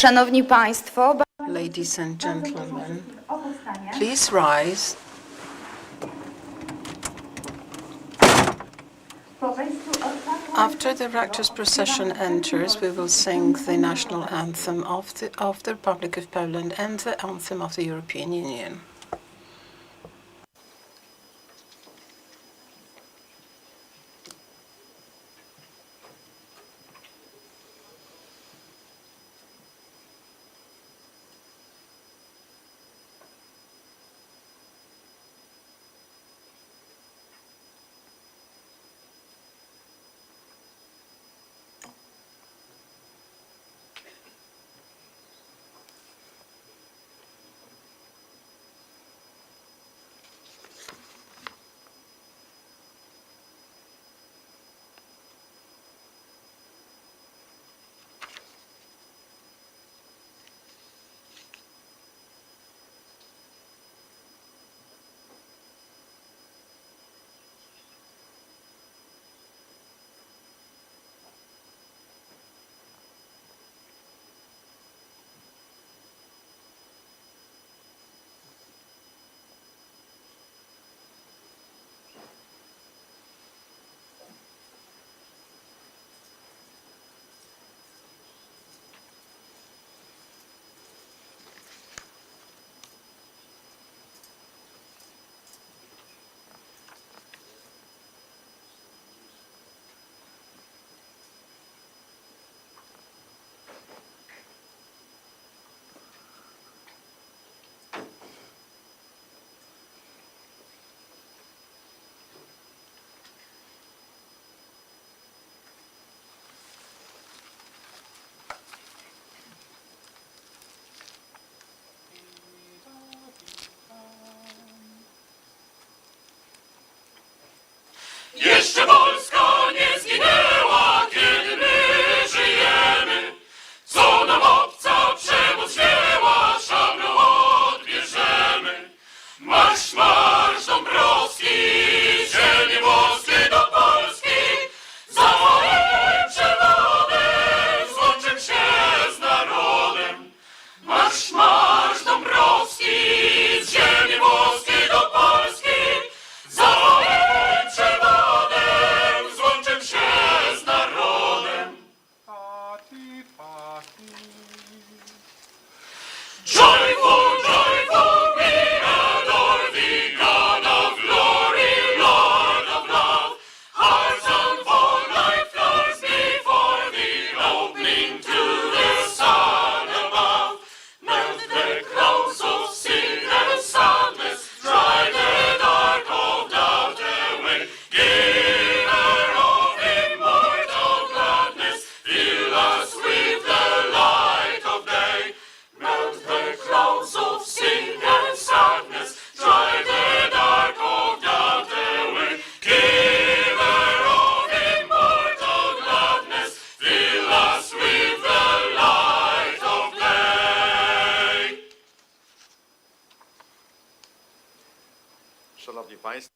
Szanowni Państwo, Ladies and gentlemen, please rise. After the Rector's procession enters, we will sing the national anthem of the Republic of Poland and the anthem of the European Union. Jeszcze Polska nie zginęła, kiedy my żyjemy. Co nam obca przemoc wzięła, szablą odbierzemy. Marsz, marsz Dąbrowski, ziemi włoskie do Polski. Za moim przewodem złączę się z narodem. Marsz, marsz Dąbrowski, z ziemi włoskiej do Polski. Za moim przewodem złączę się z narodem. Joyful, joyful, we adore thee, God of glory, Lord of love. Hearts unfold like flowers before thee, opening to the sun above. Melt the clouds of sin and sadness, dry the dark of doubt away. Giver of immortal gladness, fill us with the light of day. Melt the clouds of sin and sadness, dry the dark of doubt away. Giver of immortal gladness, fill us with the light of day. Szanowni Państwo,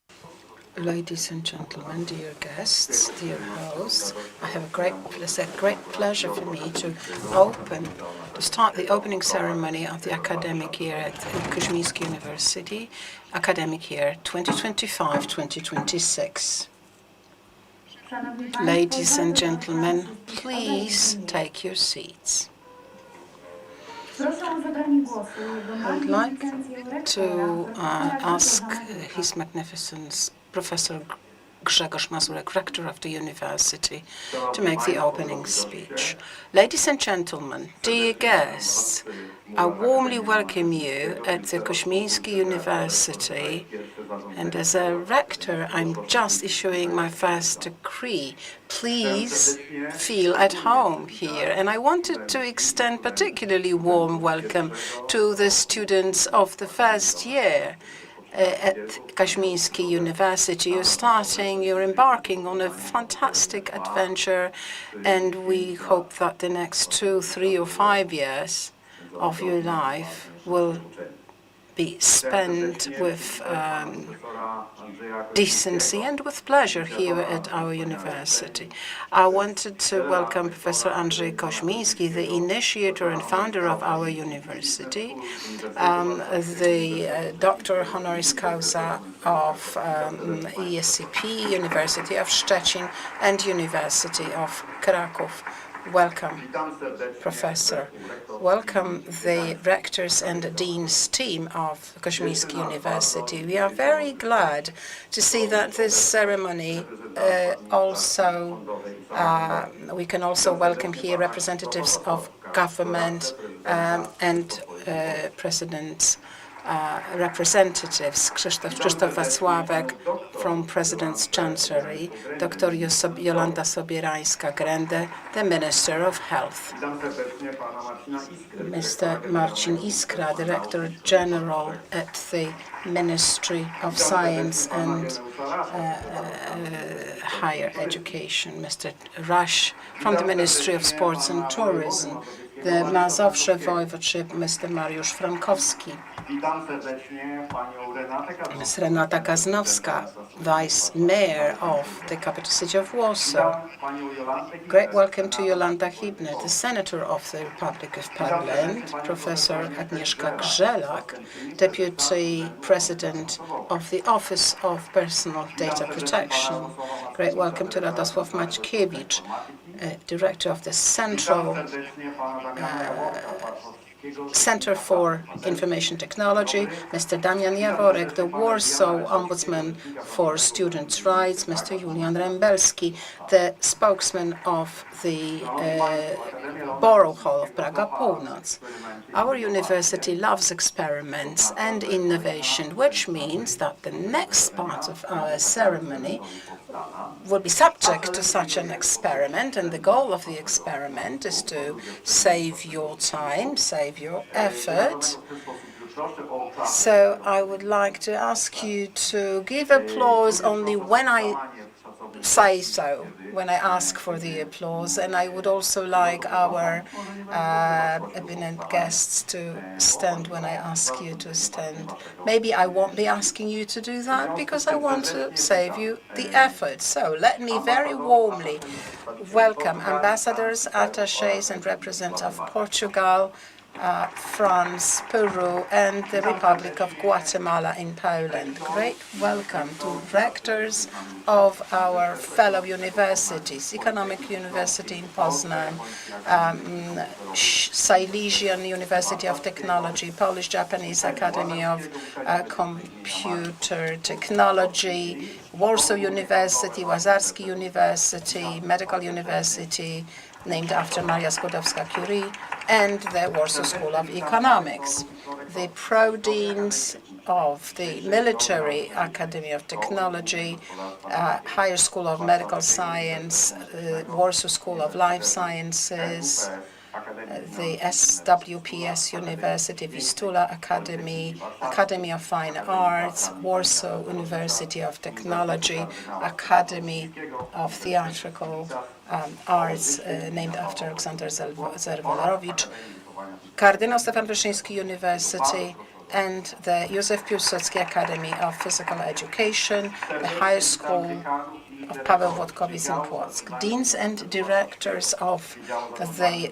Ladies and gentlemen, dear guests, dear hosts, I have it's a great pleasure for me to start the opening ceremony of the academic year at Kozminski University, academic year 2025-2026. Ladies and gentlemen, please take your seats. I'd like to ask His Magnificence Professor Grzegorz Mazurek, Rector of the University, to make the opening speech. Ladies and gentlemen, dear guests, I warmly welcome you at the Kozminski University, and as a rector, I'm just issuing my first decree. Please feel at home here. And I wanted to extend particularly warm welcome to the students of the first year at Kozminski University. You're embarking on a fantastic adventure, and we hope that the next 2, 3, or 5 years of your life will be spent with decency and with pleasure here at our university. I wanted to welcome Professor Andrzej Kozminski, the initiator and founder of our university, the Doctor Honoris Causa of ESCP, University of Szczecin, and University of Kraków. Welcome, Professor. Welcome the rectors and deans team of Kozminski University. We are very glad to see that this ceremony we can also welcome here representatives of government and presidents. Representatives, Krzysztof Wacławek from President's Chancery, Dr. Jolanta Sobierańska-Grende, the Minister of Health, Mr. Marcin Iskra, Director General at the Ministry of Science and Higher Education, Mr. Raś from the Ministry of Sports and Tourism, the Mazowsze Voivodeship, Mr. Mariusz Frankowski, Ms. Renata Kaznowska, Vice Mayor of the capital city of Warsaw. Great welcome to Jolanta Hibner, the Senator of the Republic of Poland, Professor Agnieszka Grzelak, Deputy President of the Office of Personal Data Protection. Great welcome to Radosław Maćkiewicz, Director of the Center for Information Technology, Mr. Damian Jaworek, the Warsaw Ombudsman for Students' Rights, Mr. Julian Rembelski, the spokesman of the Borough Hall of Praga Północ. Our university loves experiments and innovation, which means that the next part of our ceremony will be subject to such an experiment, and the goal of the experiment is to save your time, save your effort. So I would like to ask you to give applause only when I say so, when I ask for the applause, and I would also like our eminent guests to stand when I ask you to stand. Maybe I won't be asking you to do that because I want to save you the effort. So let me very warmly welcome ambassadors, attachés, and representatives of Portugal, France, Peru, and the Republic of Guatemala in Poland. Great welcome to rectors of our fellow universities, Economic University in Poznan, Silesian University of Technology, Polish-Japanese Academy of Computer Technology, Warsaw University, Łazarski University, Medical University, named after Maria Skłodowska-Curie, and the Warsaw School of Economics. The pro-deans of the Military Academy of Technology, Higher School of Medical Science, Warsaw School of Life Sciences, the SWPS University, Vistula Academy, Academy of Fine Arts, Warsaw University of Technology, Academy of Theatrical Arts, named after Aleksander Zerwolowicz, Kardynał Stefan Wyszyński University, and the Józef Piłsudski Academy of Physical Education, the Higher School of Paweł Włodkowic in Płock. Deans and directors of the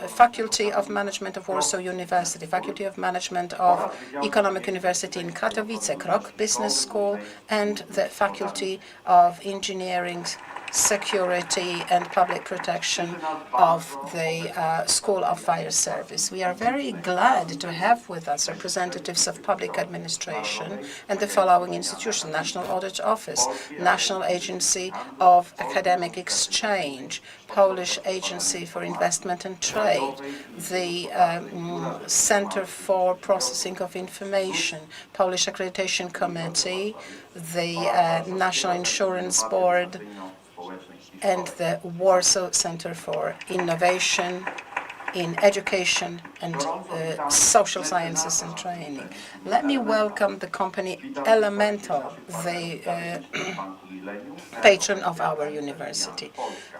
Faculty of Management of Warsaw University, Faculty of Management of Economic University in Katowice, Krok Business School, and the Faculty of Engineering, Security and Public Protection of the School of Fire Service. We are very glad to have with us representatives of public administration and the following institutions: National Audit Office, National Agency of Academic Exchange, Polish Agency for Investment and Trade, the Center for Processing of Information, Polish Accreditation Committee, the National Insurance Board, and the Warsaw Center for Innovation, in education and social sciences and training. Let me welcome the company Elemental, the patron of our university.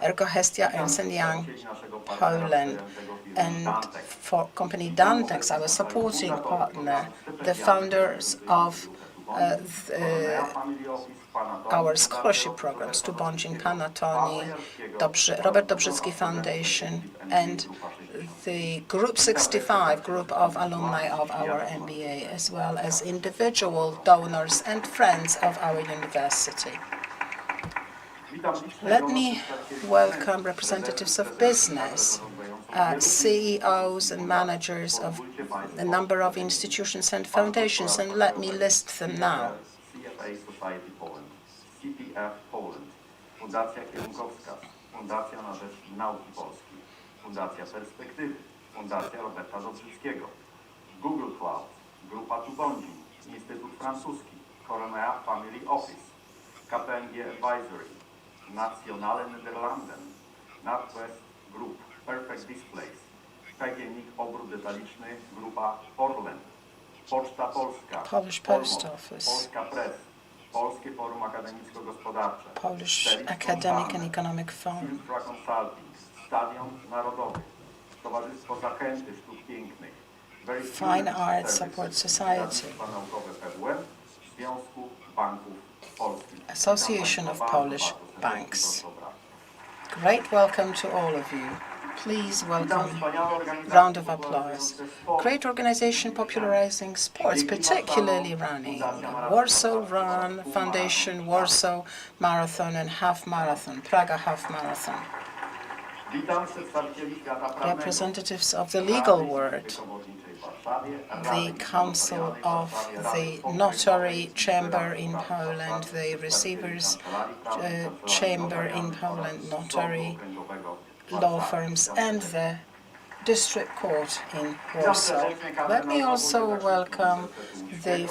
Ergo Hestia, Ernst & Young, Poland, and for company Dantex, our supporting partner, the founders of our scholarship programs, to Bądźin, Panatoni, Robert Dobrzycki Foundation, and the Group 65 group of alumni of our MBA, as well as individual donors and friends of our university. Let me welcome representatives of business, CEOs and managers of a number of institutions and foundations, and let me list them now. CPF Poland, Fundacja Kierunkowska, Fundacja na rzecz Nauki Polskiej, Fundacja Perspektywy, Fundacja Roberta Dobrzyckiego, Google Cloud, Grupa Tubądzin, Instytut Francuski, Cornea Family Office, KPMG Advisory, Nationale Nederlanden, NatWest Group, Perfect Displays, PGNiG Obrót Detaliczny, Grupa Orlen, Poczta Polska, Polish Post Office, Polska Press, Polskie Forum Akademicko-Gospodarcze, Polish Academic and Economic Forum, Infra Consulting, Stadion Narodowy, Towarzystwo Zachęty Sztuk Pięknych, Fine Arts Support Society, Związku Banków Polskich, Association of Polish Banks. Great welcome to all of you. Please welcome, round of applause. Great organization popularizing sports, particularly running. Warsaw Run Foundation, Warsaw Marathon and Half Marathon, Praga Half Marathon. Representatives of the legal world, the Council of the Notary Chamber in Poland, the Receivers Chamber in Poland, Notary law firms, and the District Court in Warsaw. Let me also welcome the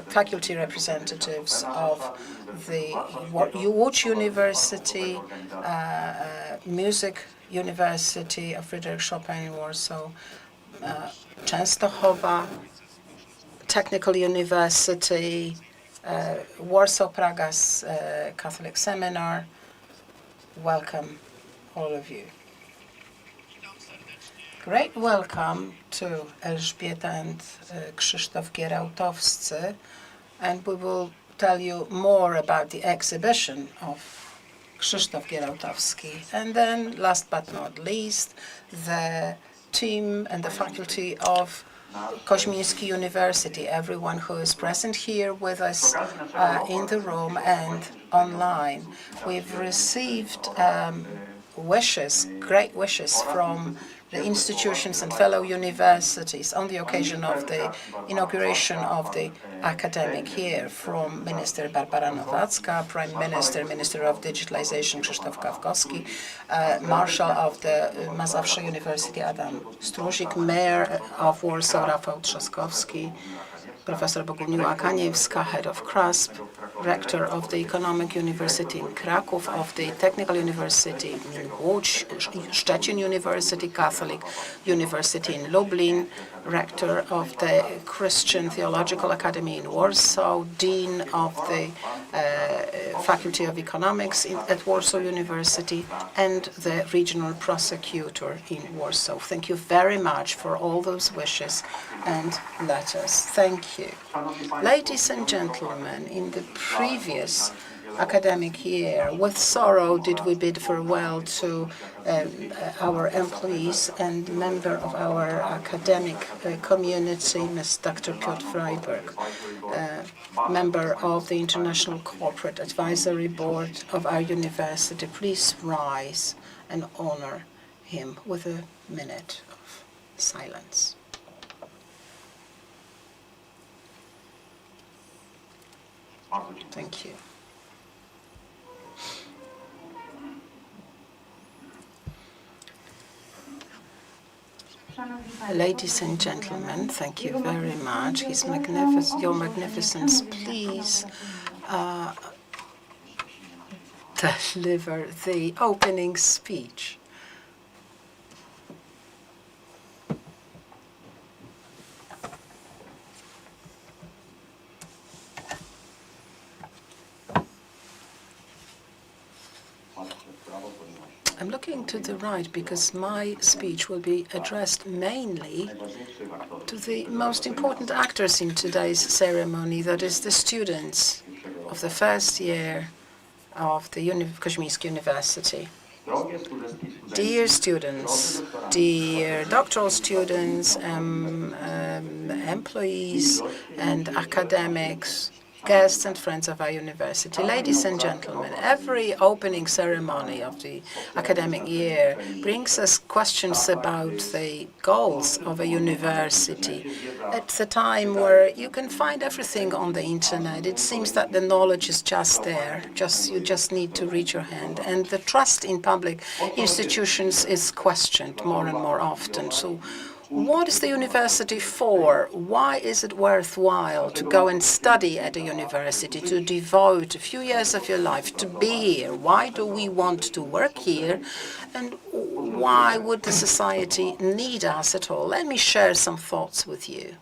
faculty representatives of the Łódź University, Music University of Fryderyk Chopin in Warsaw, Częstochowa Technical University, Warsaw Praga's Catholic Seminar. Welcome, all of you. Great welcome to Elżbieta and Krzysztof Gierałtowscy, and we will tell you more about the exhibition of Krzysztof Gierałtowski. And then, last but not least, the team and the faculty of Kozminski University, everyone who is present here with us in the room and online. We've received wishes, great wishes from the institutions and fellow universities on the occasion of the inauguration of the academic year, from Minister Barbara Nowacka, Prime Minister, Minister of Digitalization Krzysztof Gawkowski, Marshal of the Mazowsze University Adam Struzik, Mayor of Warsaw Rafał Trzaskowski, Professor Bogumiła Kaniewska, Head of CRASP, Rector of the Economic University in Kraków, of the Technical University in Łódź, Szczecin University, Catholic University in Lublin, Rector of the Christian Theological Academy in Warsaw, Dean of the Faculty of Economics at Warsaw University, and the Regional Prosecutor in Warsaw. Thank you very much for all those wishes and letters. Thank you. Ladies and gentlemen, in the previous academic year, with sorrow did we bid farewell to our employees and member of our academic community, Ms. Dr. Piotr Freiberg, member of the International Corporate Advisory Board of our university. Please rise and honor him with a minute of silence. Thank you. Ladies and gentlemen, thank you very much. Your Magnificence, please deliver the opening speech. looking to the right because my speech will be addressed mainly to the most important actors in today's ceremony, that is the students of the first year of the Kozminski University. Dear students, dear doctoral students, employees and academics, guests and friends of our university, ladies and gentlemen, every opening ceremony of the academic year brings us questions about the goals of a university. At the time where you can find everything on the internet, it seems that the knowledge is just there. You just need to reach your hand. And the trust in public institutions is questioned more and more often. So what is the university for? Why is it worthwhile to go and study at a university, to devote a few years of your life to be here? Why do we want to work here? And why would the society need us at all? Let me share some thoughts with you.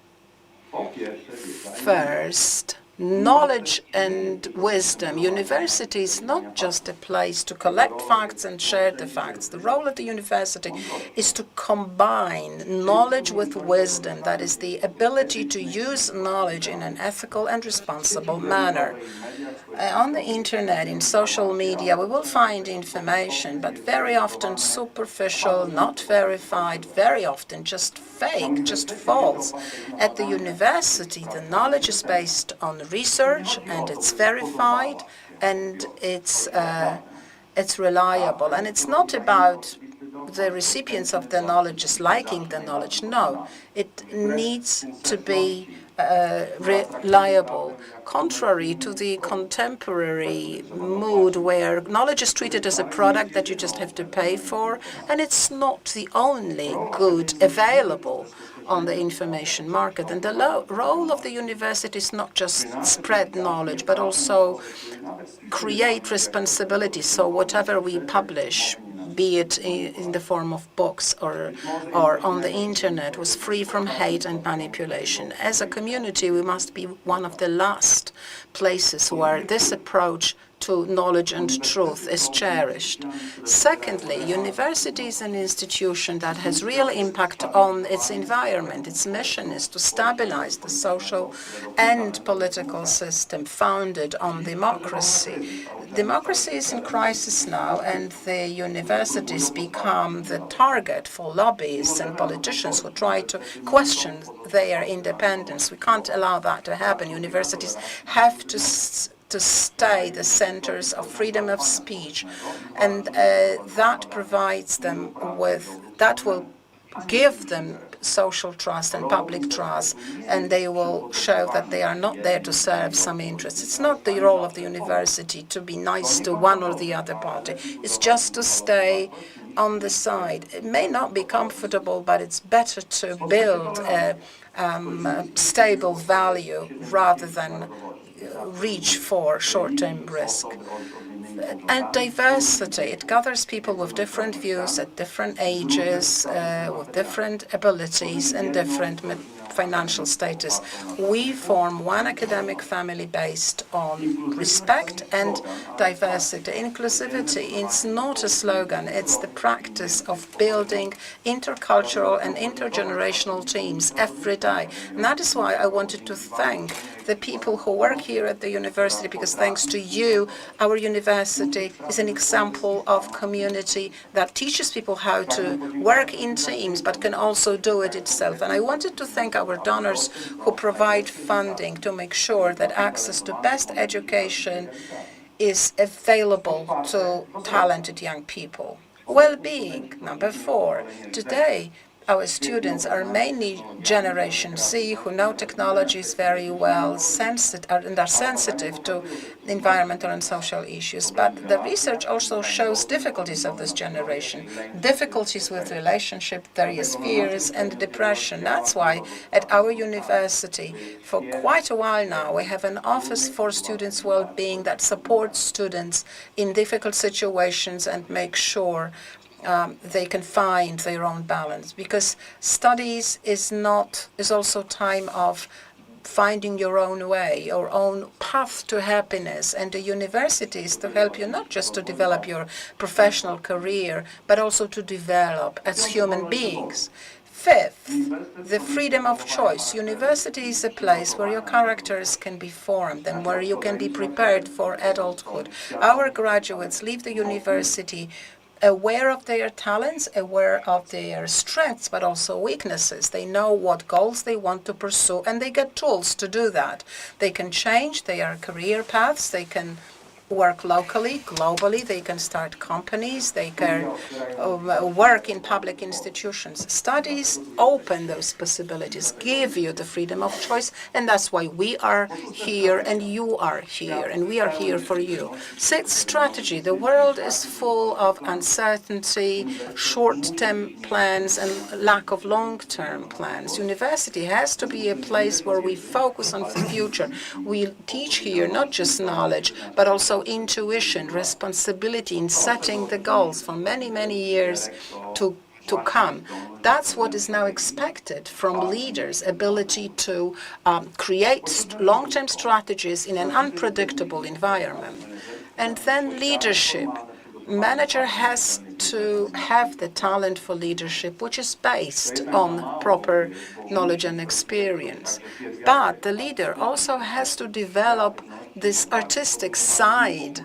First, knowledge and wisdom. University is not just a place to collect facts and share the facts. The role of the university is to combine knowledge with wisdom. That is the ability to use knowledge in an ethical and responsible manner. On the internet, in social media, we will find information, but very often superficial, not verified, very often just fake, just false. At the university, the knowledge is based on research, and it's verified, and it's reliable. And it's not about the recipients of the knowledge just liking the knowledge. No, it needs to be reliable, contrary to the contemporary mood where knowledge is treated as a product that you just have to pay for, and it's not the only good available on the information market. And the role of the university is not just spread knowledge, but also create responsibility. So whatever we publish, be it in the form of books or on the internet, was free from hate and manipulation. As a community, we must be one of the last places where this approach to knowledge and truth is cherished. Secondly, university is an institution that has real impact on its environment. Its mission is to stabilize the social and political system founded on democracy. Democracy is in crisis now, and the universities become the target for lobbyists and politicians who try to question their independence. We can't allow that to happen. Universities have to stay the centers of freedom of speech, and that provides them with, that will give them social trust and public trust, and they will show that they are not there to serve some interests. It's not the role of the university to be nice to one or the other party. It's just to stay on the side. It may not be comfortable, but it's better to build a stable value rather than reach for short-term risk. And diversity, it gathers people with different views at different ages, with different abilities and different financial status. We form one academic family based on respect and diversity. Inclusivity, it's not a slogan, it's the practice of building intercultural and intergenerational teams every day. And that is why I wanted to thank the people who work here at the university, because thanks to you, our university is an example of community that teaches people how to work in teams, but can also do it itself. And I wanted to thank our donors who provide funding to make sure that access to best education is available to talented young people. Well-being, number 4. Today, our students are mainly Generation Z, who know technologies very well, and are sensitive to environmental and social issues. But the research also shows difficulties of this generation, difficulties with relationship, various fears, and depression. That's why at our university, for quite a while now, we have an office for students' well-being that supports students in difficult situations and makes sure they can find their own balance, because studies is also time of finding your own way, your own path to happiness. And the university is to help you not just to develop your professional career, but also to develop as human beings. Fifth, the freedom of choice. University is a place where your characters can be formed and where you can be prepared for adulthood. Our graduates leave the university aware of their talents, aware of their strengths, but also weaknesses. They know what goals they want to pursue, and they get tools to do that. They can change their career paths. They can work locally, globally. They can start companies. They can work in public institutions. Studies open those possibilities, give you the freedom of choice, and that's why we are here and you are here, and we are here for you. Sixth strategy. The world is full of uncertainty, short-term plans, and lack of long-term plans. University has to be a place where we focus on the future. We teach here not just knowledge, but also intuition, responsibility in setting the goals for many, many years to come. That's what is now expected from leaders, ability to create long-term strategies in an unpredictable environment. And then leadership. Manager has to have the talent for leadership, which is based on proper knowledge and experience. But the leader also has to develop this artistic side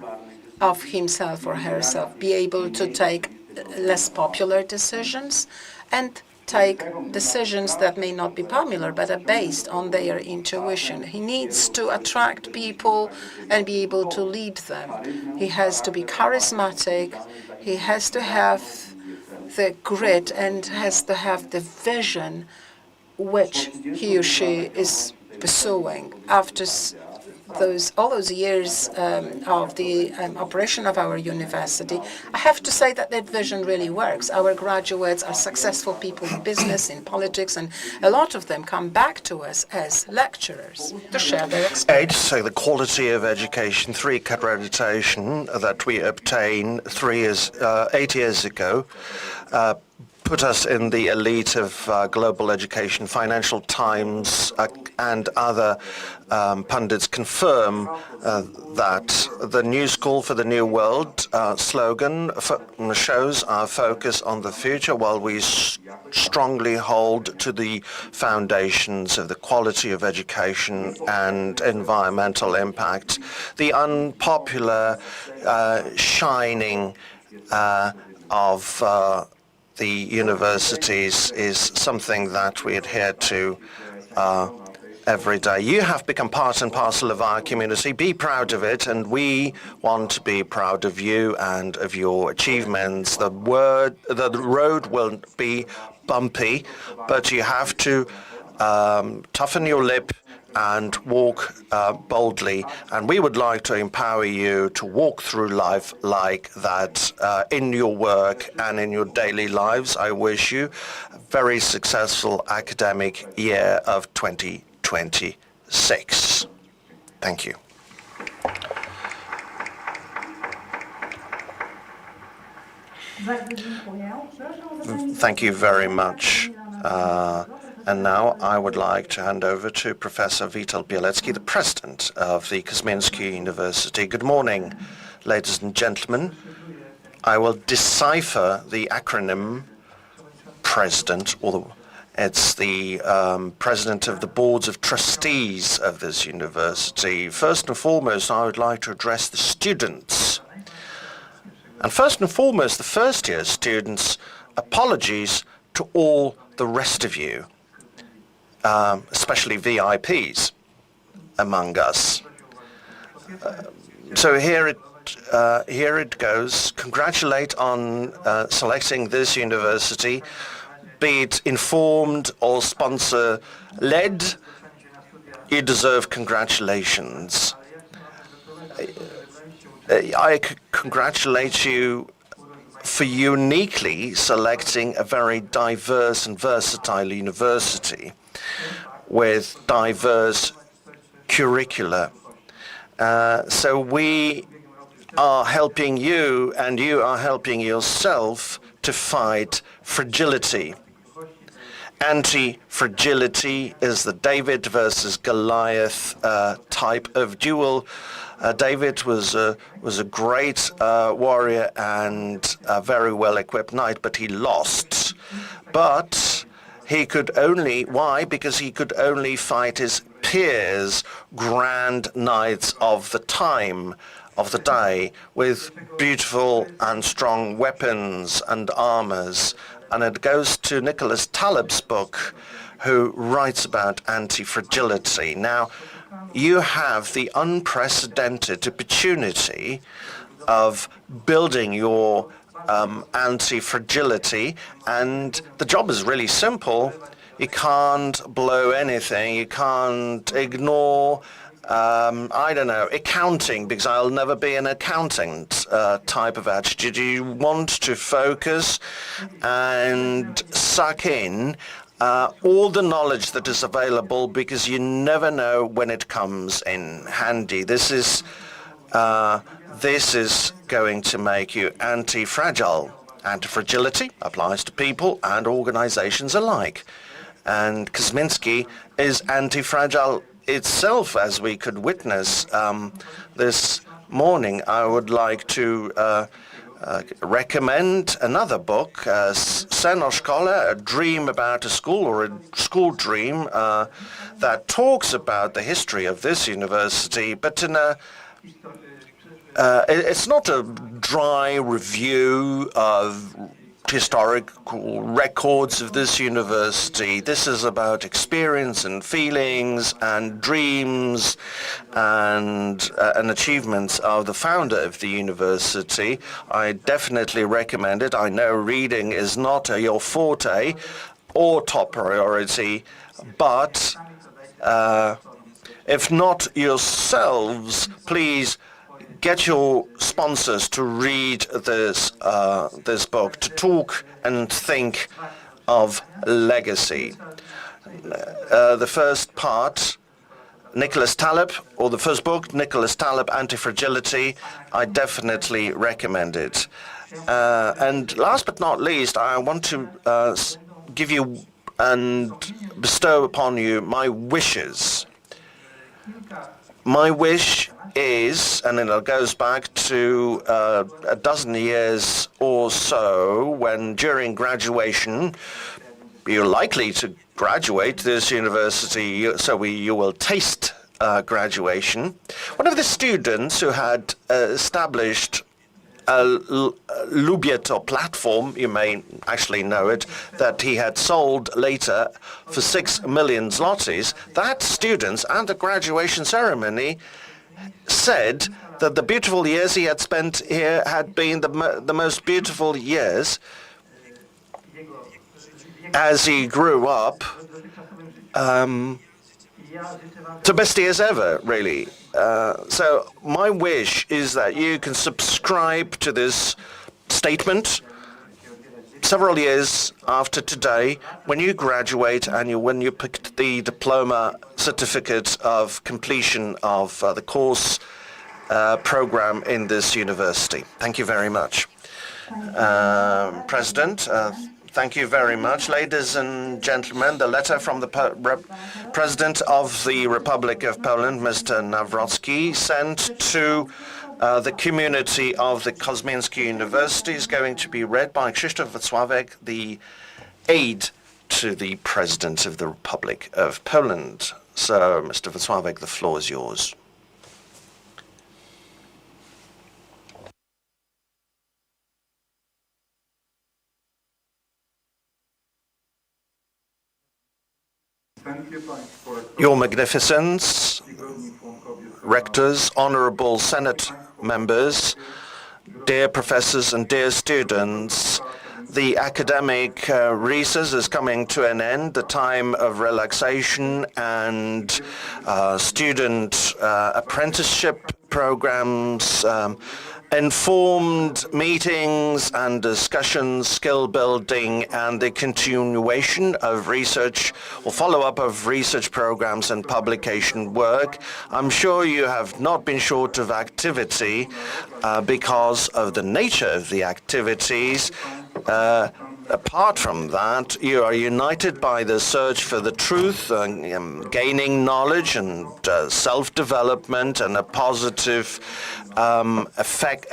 of himself or herself, be able to take less popular decisions and take decisions that may not be popular but are based on their intuition. He needs to attract people and be able to lead them. He has to be charismatic. He has to have the grit and has to have the vision which he or she is pursuing. After all those years of the operation of our university, I have to say that that vision really works. Our graduates are successful people in business, in politics, and a lot of them come back to us as lecturers to share their experience. So the quality of education, 3 accreditation that we obtained 8 years ago, put us in the elite of global education. Financial Times and other pundits confirm that the New School for the New World slogan shows our focus on the future, while we strongly hold to the foundations of the quality of education and environmental impact. The unpopular shining of the universities is something that we adhere to every day. You have become part and parcel of our community. Be proud of it, and we want to be proud of you and of your achievements. The road will be bumpy, but you have to toughen your lip and walk boldly. And we would like to empower you to walk through life like that in your work and in your daily lives. I wish you a very successful academic year of 2026. Thank you. Thank you very much. And now I would like to hand over to Professor Witold Bielecki, the president of the Kozminski University. Good morning, ladies and gentlemen. I will decipher the acronym president, it's the president of the boards of trustees of this university. First and foremost, I would like to address the students. And first and foremost, the first-year students, apologies to all the rest of you, especially VIPs among us. So here it goes. Congratulate on selecting this university, be it informed or sponsor-led. You deserve congratulations. I congratulate you for uniquely selecting a very diverse and versatile university with diverse curricula. So we are helping you, and you are helping yourself to fight fragility Anti-fragility is the David versus Goliath type of duel. David was a great warrior and a very well-equipped knight, but he lost. But he could only, why? Because he could only fight his peers, grand knights of the time, of the day, with beautiful and strong weapons and armors. And it goes to Nicholas Taleb's book, who writes about anti-fragility. Now, you have the unprecedented opportunity of building your anti-fragility, and the job is really simple. You can't blow anything, you can't ignore accounting, because I'll never be an accountant type of attitude. You want to focus and suck in all the knowledge that is available, because you never know when it comes in handy. This is going to make you anti-fragile. Anti-fragility applies to people and organizations alike. And Kozminski is anti-fragile itself, as we could witness this morning. I would like to recommend another book, Sen o Szkole, A Dream About a School, or a school dream, that talks about the history of this university, but in a it's not a dry review of historical records of this university. This is about experience and feelings and dreams and achievements of the founder of the university. I definitely recommend it. I know reading is not your forte or top priority, but if not yourselves, please get your sponsors to read this book, to talk and think of legacy. The first part, Nicholas Taleb, or the first book, Nicholas Taleb, Anti-Fragility, I definitely recommend it. And last but not least, I want to give you and bestow upon you my wishes. My wish is, and it goes back to a dozen years or so, when during graduation, you're likely to graduate this university, so you will taste graduation. One of the students who had established a Lubię platform, you may actually know it, that he had sold later for 6 million zlotys, that students at the graduation ceremony said that the beautiful years he had spent here had been the most beautiful years as he grew up, the best years ever, really. So my wish is that you can subscribe to this statement several years after today, when you graduate and when you pick the diploma certificate of completion of the course program in this university. Thank you very much. President, thank you very much. Ladies and gentlemen, the letter from the President of the Republic of Poland, Mr. Nawrocki, sent to the community of the Kozminski University is going to be read by Krzysztof Wacławek, the aide to the President of the Republic of Poland. So, Mr. Wacławek, the floor is yours. Your Magnificence, rectors, honorable Senate members, dear professors and dear students, the academic recess is coming to an end, the time of relaxation and student apprenticeship programs, informed meetings and discussions, skill building, and the continuation of research or follow-up of research programs and publication work. I'm sure you have not been short of activity because of the nature of the activities. apart from that, you are united by the search for the truth, gaining knowledge and self-development and a positive effect,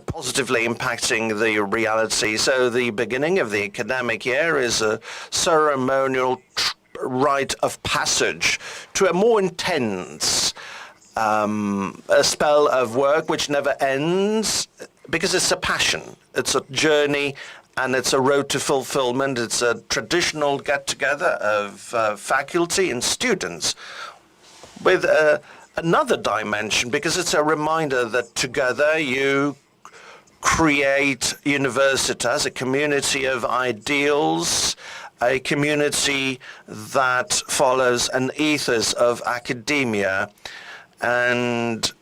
positively impacting the reality. So the beginning of the academic year is a ceremonial rite of passage to a more intense a spell of work which never ends, because it's a passion, it's a journey, and it's a road to fulfillment. It's a traditional get-together of faculty and students with another dimension, because it's a reminder that together you create universitas, a community of ideals, a community that follows an ethos of academia. And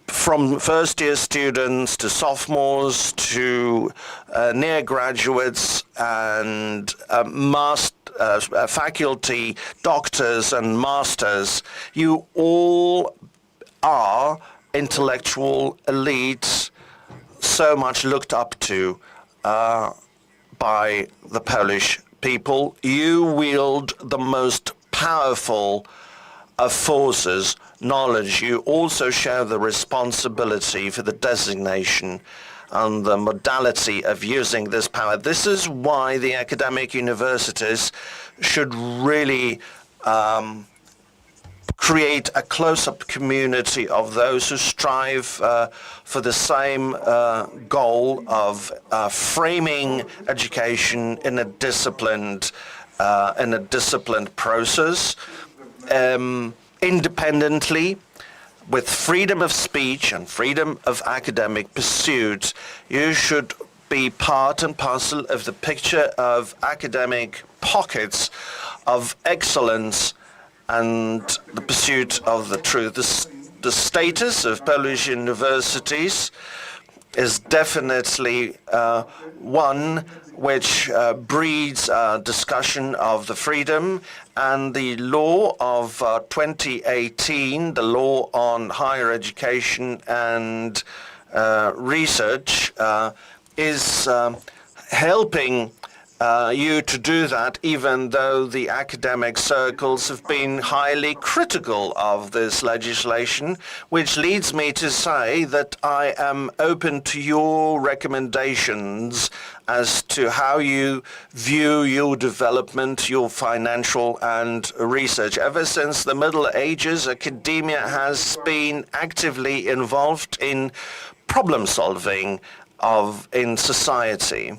from first-year students to sophomores to near graduates and faculty, doctors and masters, you all are intellectual elites, so much looked up to by the Polish people. You wield the most powerful of forces, knowledge. You also share the responsibility for the designation and the modality of using this power. This is why the academic universities should really create a close-up community of those who strive for the same goal of framing education in a disciplined process, independently, with freedom of speech and freedom of academic pursuit. You should be part and parcel of the picture of academic pockets of excellence and the pursuit of the truth. The status of Polish universities is definitely one which breeds a discussion of the freedom, and the law of 2018, the law on higher education and research, is helping you to do that, even though the academic circles have been highly critical of this legislation, which leads me to say that I am open to your recommendations as to how you view your development, your financial and research. Ever since the Middle Ages, academia has been actively involved in problem solving in society.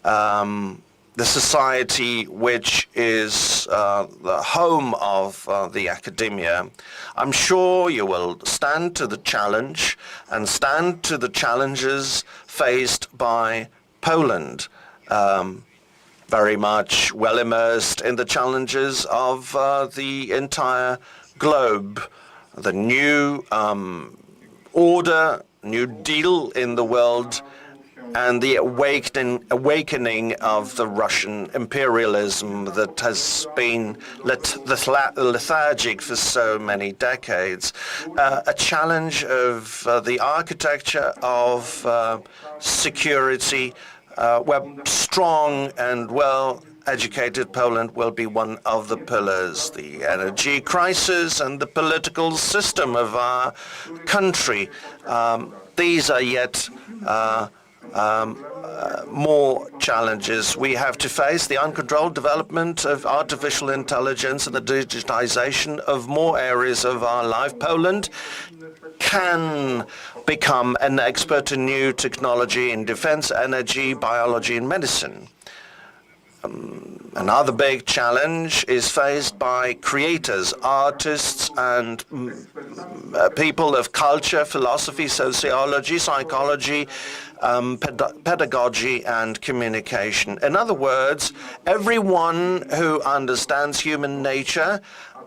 The society which is the home of the academia. I'm sure you will stand to the challenge and stand to the challenges faced by Poland, very much well immersed in the challenges of the entire globe. The new order, new deal in the world, and the awakening of the Russian imperialism that has been lethargic for so many decades. A challenge of the architecture of security, where strong and well-educated Poland will be one of the pillars. The energy crisis and the political system of our country. These are yet more challenges we have to face. The uncontrolled development of artificial intelligence and the digitization of more areas of our life. Poland can become an expert in new technology in defense, energy, biology, and medicine. Another big challenge is faced by creators, artists, and people of culture, philosophy, sociology, psychology, pedagogy, and communication. In other words, everyone who understands human nature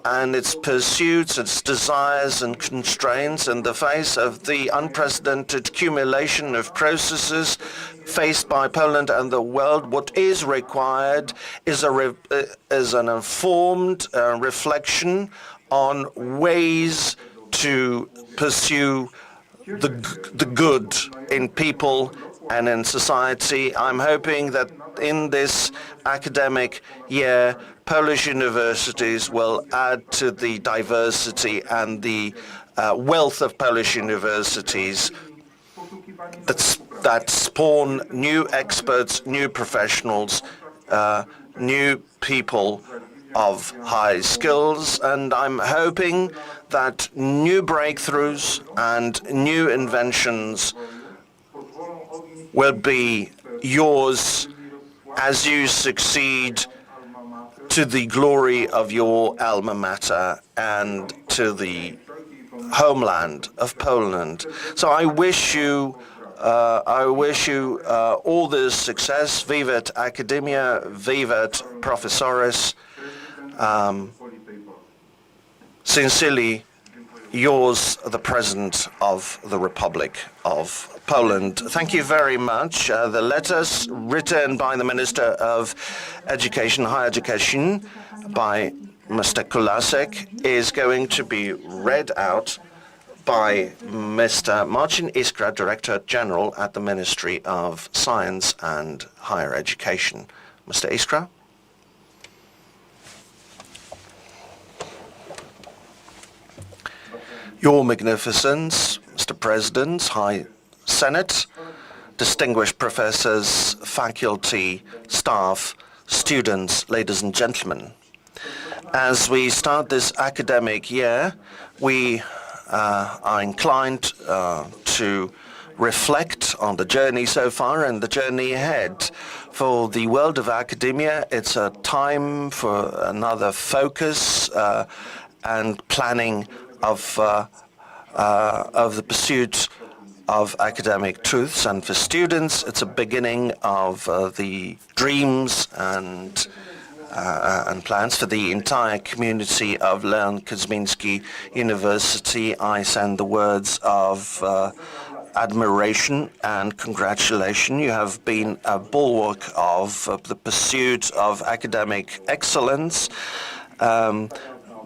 and its pursuits, its desires and constraints in the face of the unprecedented accumulation of processes faced by Poland and the world, what is required is an informed reflection on ways to pursue the good in people and in society. I'm hoping that in this academic year, Polish universities will add to the diversity and the wealth of Polish universities that spawn new experts, new professionals, new people of high skills, and I'm hoping that new breakthroughs and new inventions will be yours as you succeed to the glory of your alma mater and to the homeland of Poland. So I wish you all the success. Vivat Akademia, vivat professores. Sincerely yours, the President of the Republic of Poland. Thank you very much. The letters written by the Minister of Education, Higher Education, by Mr. Kulasek, is going to be read out by Mr. Marcin Iskra, Director General at the Ministry of Science and Higher Education. Mr. Iskra? Your Magnificence, Mr. President, High Senate, distinguished professors, faculty, staff, students, ladies and gentlemen. As we start this academic year, we are inclined to reflect on the journey so far and the journey ahead. For the world of academia, it's a time for another focus and planning of the pursuit of academic truths, and for students, it's a beginning of the dreams and plans. For the entire community of Leon Kozminski University, I send the words of admiration and congratulation. You have been a bulwark of the pursuit of academic excellence,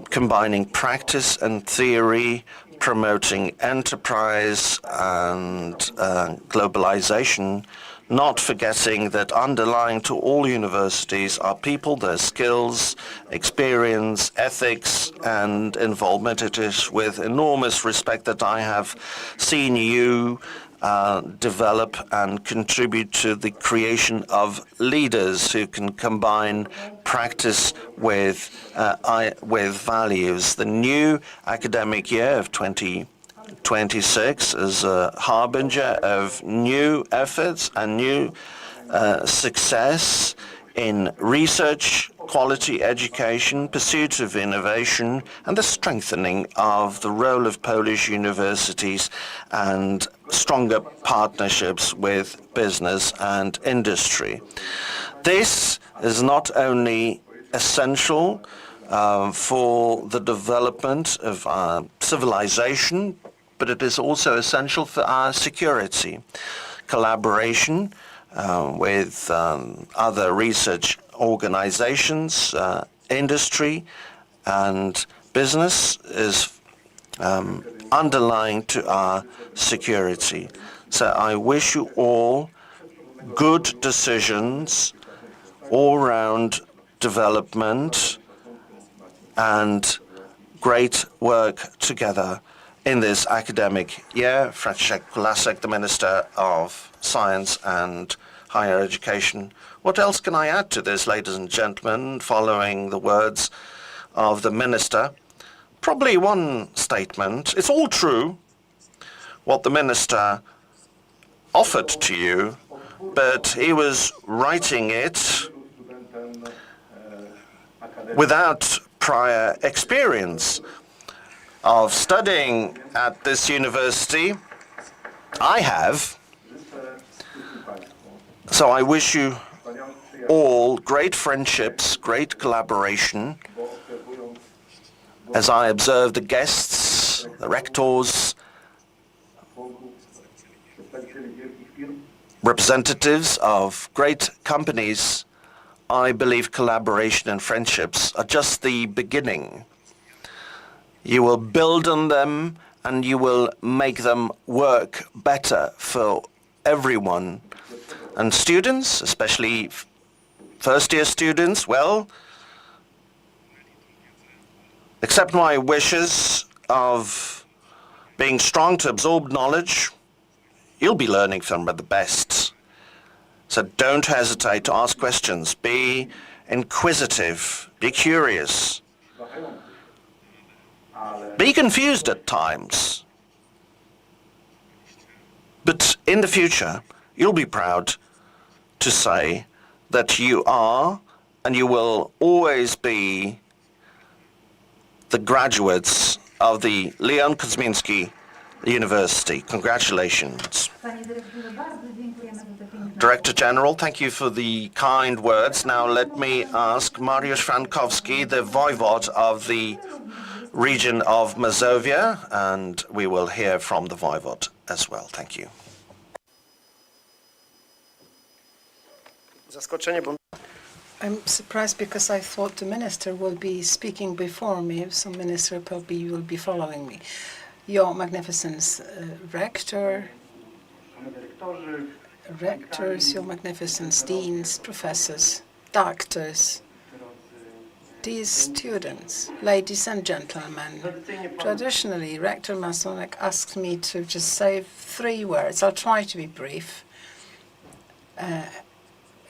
combining practice and theory, promoting enterprise and globalization, not forgetting that underlying to all universities are people, their skills, experience, ethics, and involvement. It is with enormous respect that I have seen you develop and contribute to the creation of leaders who can combine practice with values. The new academic year of 2026 is a harbinger of new efforts and new success in research, quality education, pursuit of innovation, and the strengthening of the role of Polish universities and stronger partnerships with business and industry. This is not only essential for the development of our civilization, but it is also essential for our security. Collaboration with other research organizations, industry, and business is underlying to our security. So I wish you all good decisions, all-round development, and great work together in this academic year. Franciszek Kulasek, the Minister of Science and Higher Education. What else can I add to this, ladies and gentlemen, following the words of the Minister? Probably one statement. It's all true what the Minister offered to you, but he was writing it without prior experience of studying at this university. I have. So I wish you all great friendships, great collaboration. As I observe the guests, the rectors, representatives of great companies, I believe collaboration and friendships are just the beginning. You will build on them and you will make them work better for everyone. And students, especially first-year students, well, accept my wishes of being strong to absorb knowledge. You'll be learning from the best. So don't hesitate to ask questions. Be inquisitive. Be curious. Be confused at times. But in the future, you'll be proud to say that you are and you will always be the graduates of the Leon Kozminski University. Congratulations. Director General, thank you for the kind words. Now let me ask Mariusz Frankowski, the Voivod of the region of Mazovia, and we will hear from the Voivod as well. Thank you. I'm surprised because I thought the minister will be speaking before me, so minister probably will be following me. Your Magnificence, Rector, Rectors, Your Magnificence, Deans, Professors, Doctors, dear students, ladies and gentlemen. Traditionally, Rector Mazurek asked me to just say 3 words. I'll try to be brief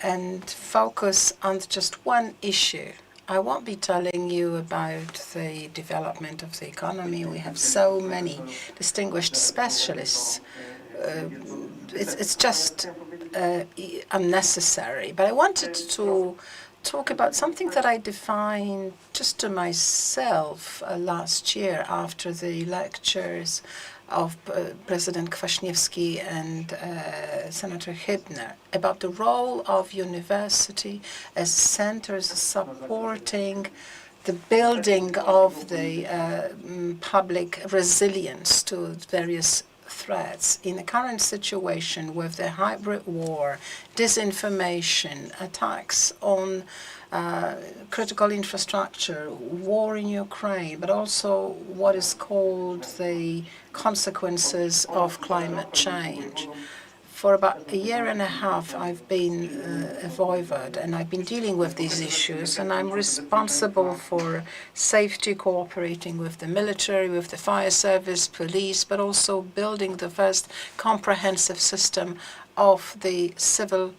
and focus on just one issue. I won't be telling you about the development of the economy. We have so many distinguished specialists. It's just unnecessary. But I wanted to talk about something that I defined just to myself last year after the lectures of President Kwaśniewski and Senator Hübner about the role of university as centers supporting the building of the public resilience to various threats. In the current situation with the hybrid war, disinformation, attacks on critical infrastructure, war in Ukraine, but also what is called the consequences of climate change. For about a year and a half, I've been a voivod, and I've been dealing with these issues, and I'm responsible for safety, cooperating with the military, with the fire service, police, but also building the first comprehensive system of the civil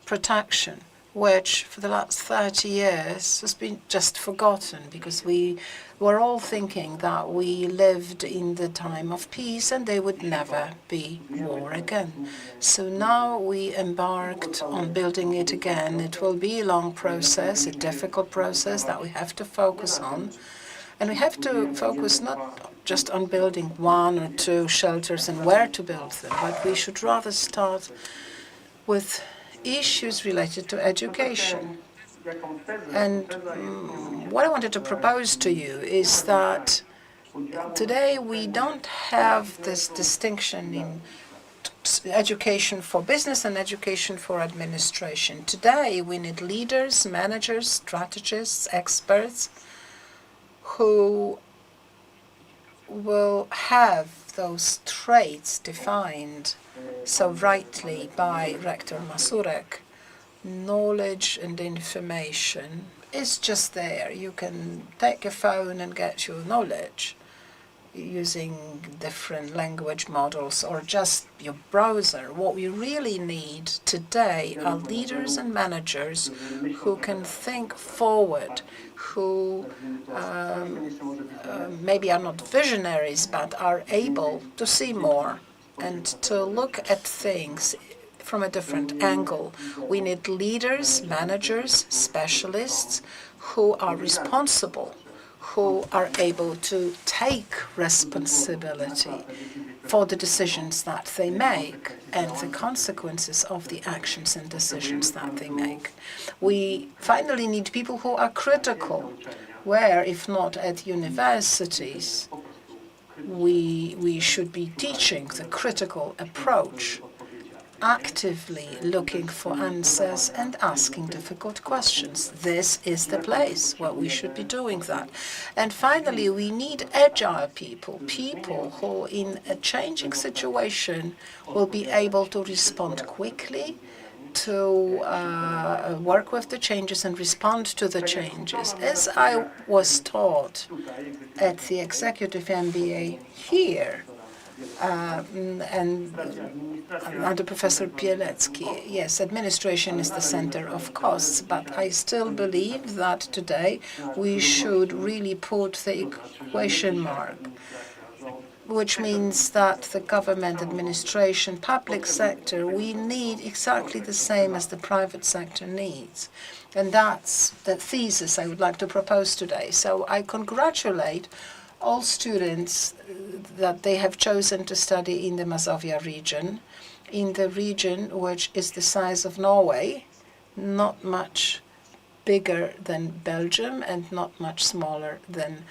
protection, which for the last 30 years has been just forgotten because we were all thinking that we lived in the time of peace and there would never be war again. So now we embarked on building it again. It will be a long process, a difficult process that we have to focus on. And we have to focus not just on building 1 or 2 shelters and where to build them, but we should rather start with issues related to education. And what I wanted to propose to you is that today we don't have this distinction in education for business and education for administration. Today we need leaders, managers, strategists, experts who will have those traits defined so rightly by Rector Mazurek. Knowledge and information is just there. You can take a phone and get your knowledge using different language models or just your browser. What we really need today are leaders and managers who can think forward, who maybe are not visionaries but are able to see more and to look at things from a different angle. We need leaders, managers, specialists who are responsible, who are able to take responsibility for the decisions that they make and the consequences of the actions and decisions that they make. We finally need people who are critical, where, if not at universities, we should be teaching the critical approach actively looking for answers and asking difficult questions. This is the place where we should be doing that. And finally, we need agile people who in a changing situation will be able to respond quickly, to work with the changes and respond to the changes. As I was taught at the Executive MBA here, and under Professor Bielecki, yes, administration is the center of costs, but I still believe that today we should really put the equation mark, which means that the government administration, public sector, we need exactly the same as the private sector needs. And that's the thesis I would like to propose today. So I congratulate all students that they have chosen to study in the Mazovia region, in the region which is the size of Norway, not much bigger than Belgium and not much smaller than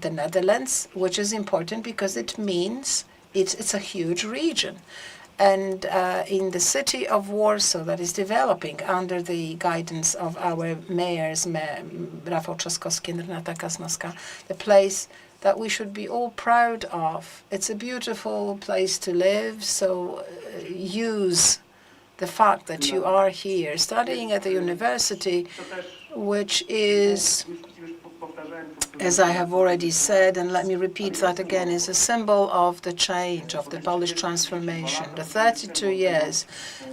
the Netherlands, which is important because it means it's a huge region. And in the city of Warsaw that is developing under the guidance of our mayors, Rafał Trzaskowski and Renata Kasnowska, the place that we should be all proud of. It's a beautiful place to live, so use the fact that you are here studying at the university, which is, as I have already said, and let me repeat that again, is a symbol of the change, of the Polish transformation. The 32 years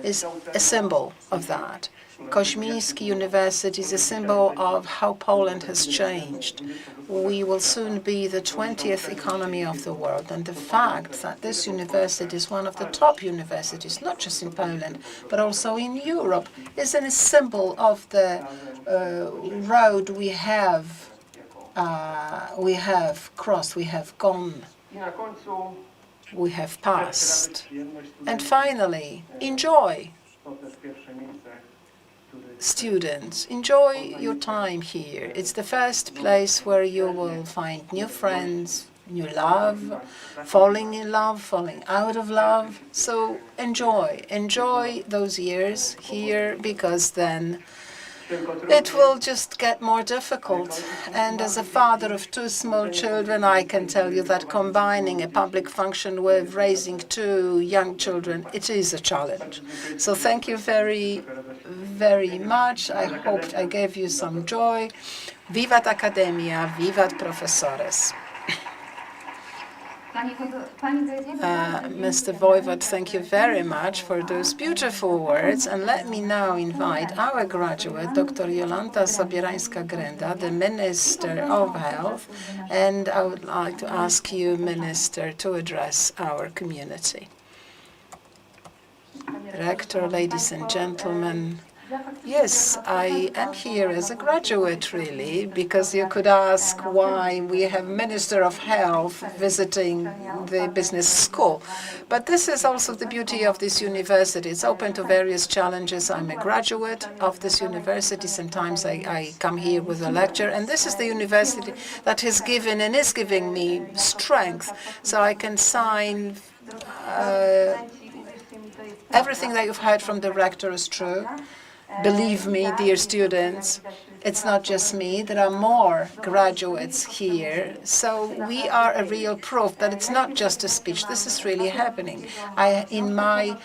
is a symbol of that. Kozminski University is a symbol of how Poland has changed. We will soon be the 20th economy of the world, and the fact that this university is one of the top universities, not just in Poland, but also in Europe, is a symbol of the road we have crossed, we have gone, we have passed. And finally, enjoy. Students, enjoy your time here. It's the first place where you will find new friends, new love, falling in love, falling out of love. So enjoy those years here, because then it will just get more difficult. And as a father of two small children, I can tell you that combining a public function with raising two young children, it is a challenge. So thank you very, very much. I hope I gave you some joy. Vivat Akademia, vivat professores. Mr. Voivod, thank you very much for those beautiful words. And let me now invite our graduate, Dr. Jolanta Sobierańska-Grenda, the Minister of Health. And I would like to ask you, Minister, to address our community. Rector, ladies and gentlemen, yes, I am here as a graduate, really, because you could ask why we have Minister of Health visiting the business school. But this is also the beauty of this university. It's open to various challenges. I'm a graduate of this university. Sometimes I come here with a lecture, and this is the university that has given and is giving me strength, so I can sign everything that you've heard from the rector is true. Believe me, dear students, it's not just me. There are more graduates here. So we are a real proof that it's not just a speech. This is really happening. In my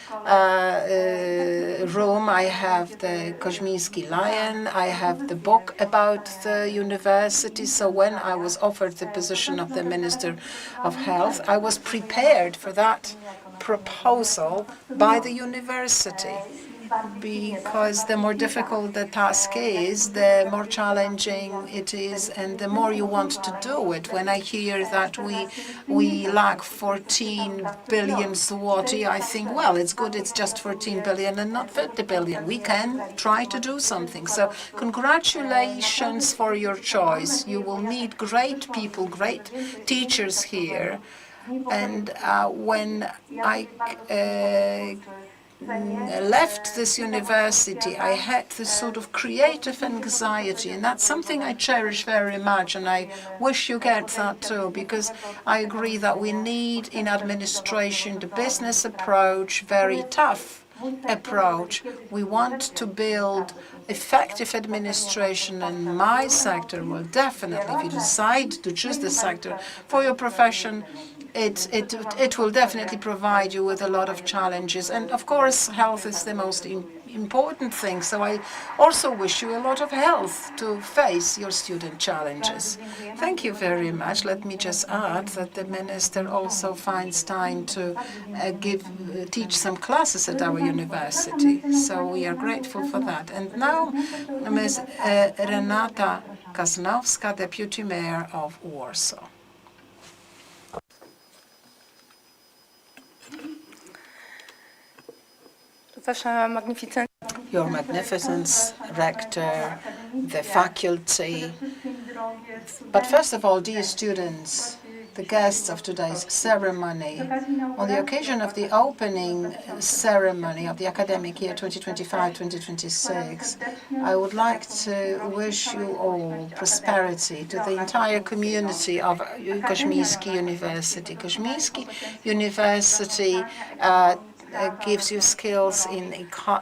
room, I have the Kozminski Lion. I have the book about the university. So when I was offered the position of the Minister of Health, I was prepared for that proposal by the university. Because the more difficult the task is, the more challenging it is, and the more you want to do it. When I hear that we lack 14 billion zloty, I think, well, it's good it's just 14 billion and not 50 billion. We can try to do something. So congratulations for your choice. You will meet great people, great teachers here. And when I left this university, I had this sort of creative anxiety, and that's something I cherish very much, and I wish you get that too, because I agree that we need in administration the business approach, very tough, approach. We want to build effective administration, and my sector will definitely, if you decide to choose the sector for your profession, it will definitely provide you with a lot of challenges. And of course, health is the most important thing. So I also wish you a lot of health to face your student challenges. Thank you very much. Let me just add that the minister also finds time to teach some classes at our university. So we are grateful for that. And now, Ms. Renata Kasnowska, Deputy Mayor of Warsaw. Your Magnificence, Rector, the faculty. But first of all, dear students, the guests of today's ceremony, on the occasion of the opening ceremony of the academic year 2025-2026, I would like to wish you all prosperity, to the entire community of Kozminski University. Kozminski University gives you skills in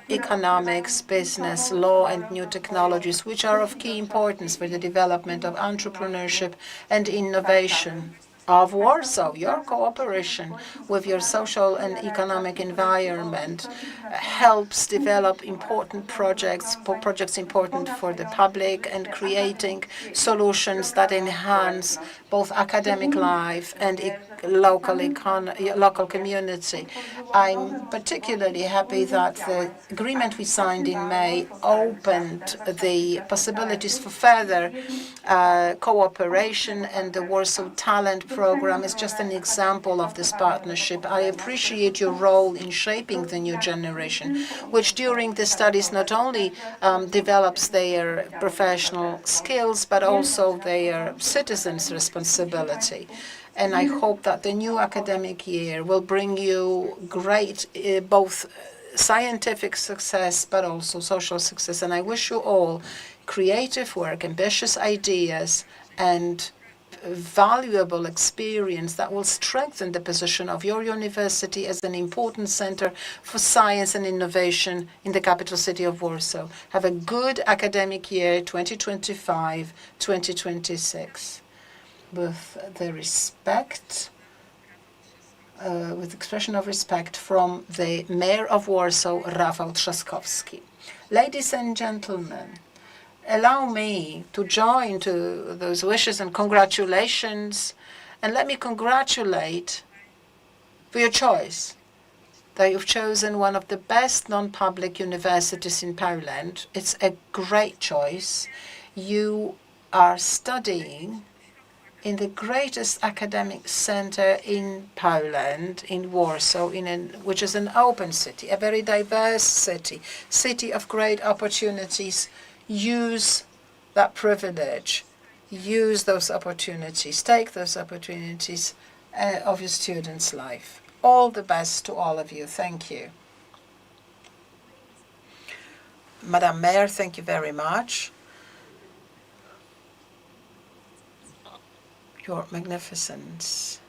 economics, business, law, and new technologies, which are of key importance for the development of entrepreneurship and innovation of Warsaw. Your cooperation with your social and economic environment helps develop important projects important for the public, and creating solutions that enhance both academic life and local community. I'm particularly happy that the agreement we signed in May opened the possibilities for further cooperation, and the Warsaw Talent Program is just an example of this partnership. I appreciate your role in shaping the new generation, which during the studies not only develops their professional skills, but also their citizens' responsibility. And I hope that the new academic year will bring you great both scientific success, but also social success. And I wish you all creative work, ambitious ideas, and valuable experience that will strengthen the position of your university as an important center for science and innovation in the capital city of Warsaw. Have a good academic year 2025-2026. With the respect, with expression of respect from the Mayor of Warsaw, Rafał Trzaskowski. Ladies and gentlemen, allow me to join to those wishes and congratulations, and let me congratulate for your choice, that you've chosen one of the best non-public universities in Poland. It's a great choice. You are studying in the greatest academic center in Poland, in Warsaw, which is an open city, a very diverse city of great opportunities. Use that privilege, use those opportunities, take those opportunities of your students' life. All the best to all of you. Thank you. Madam Mayor, thank you very much. Your Magnificence.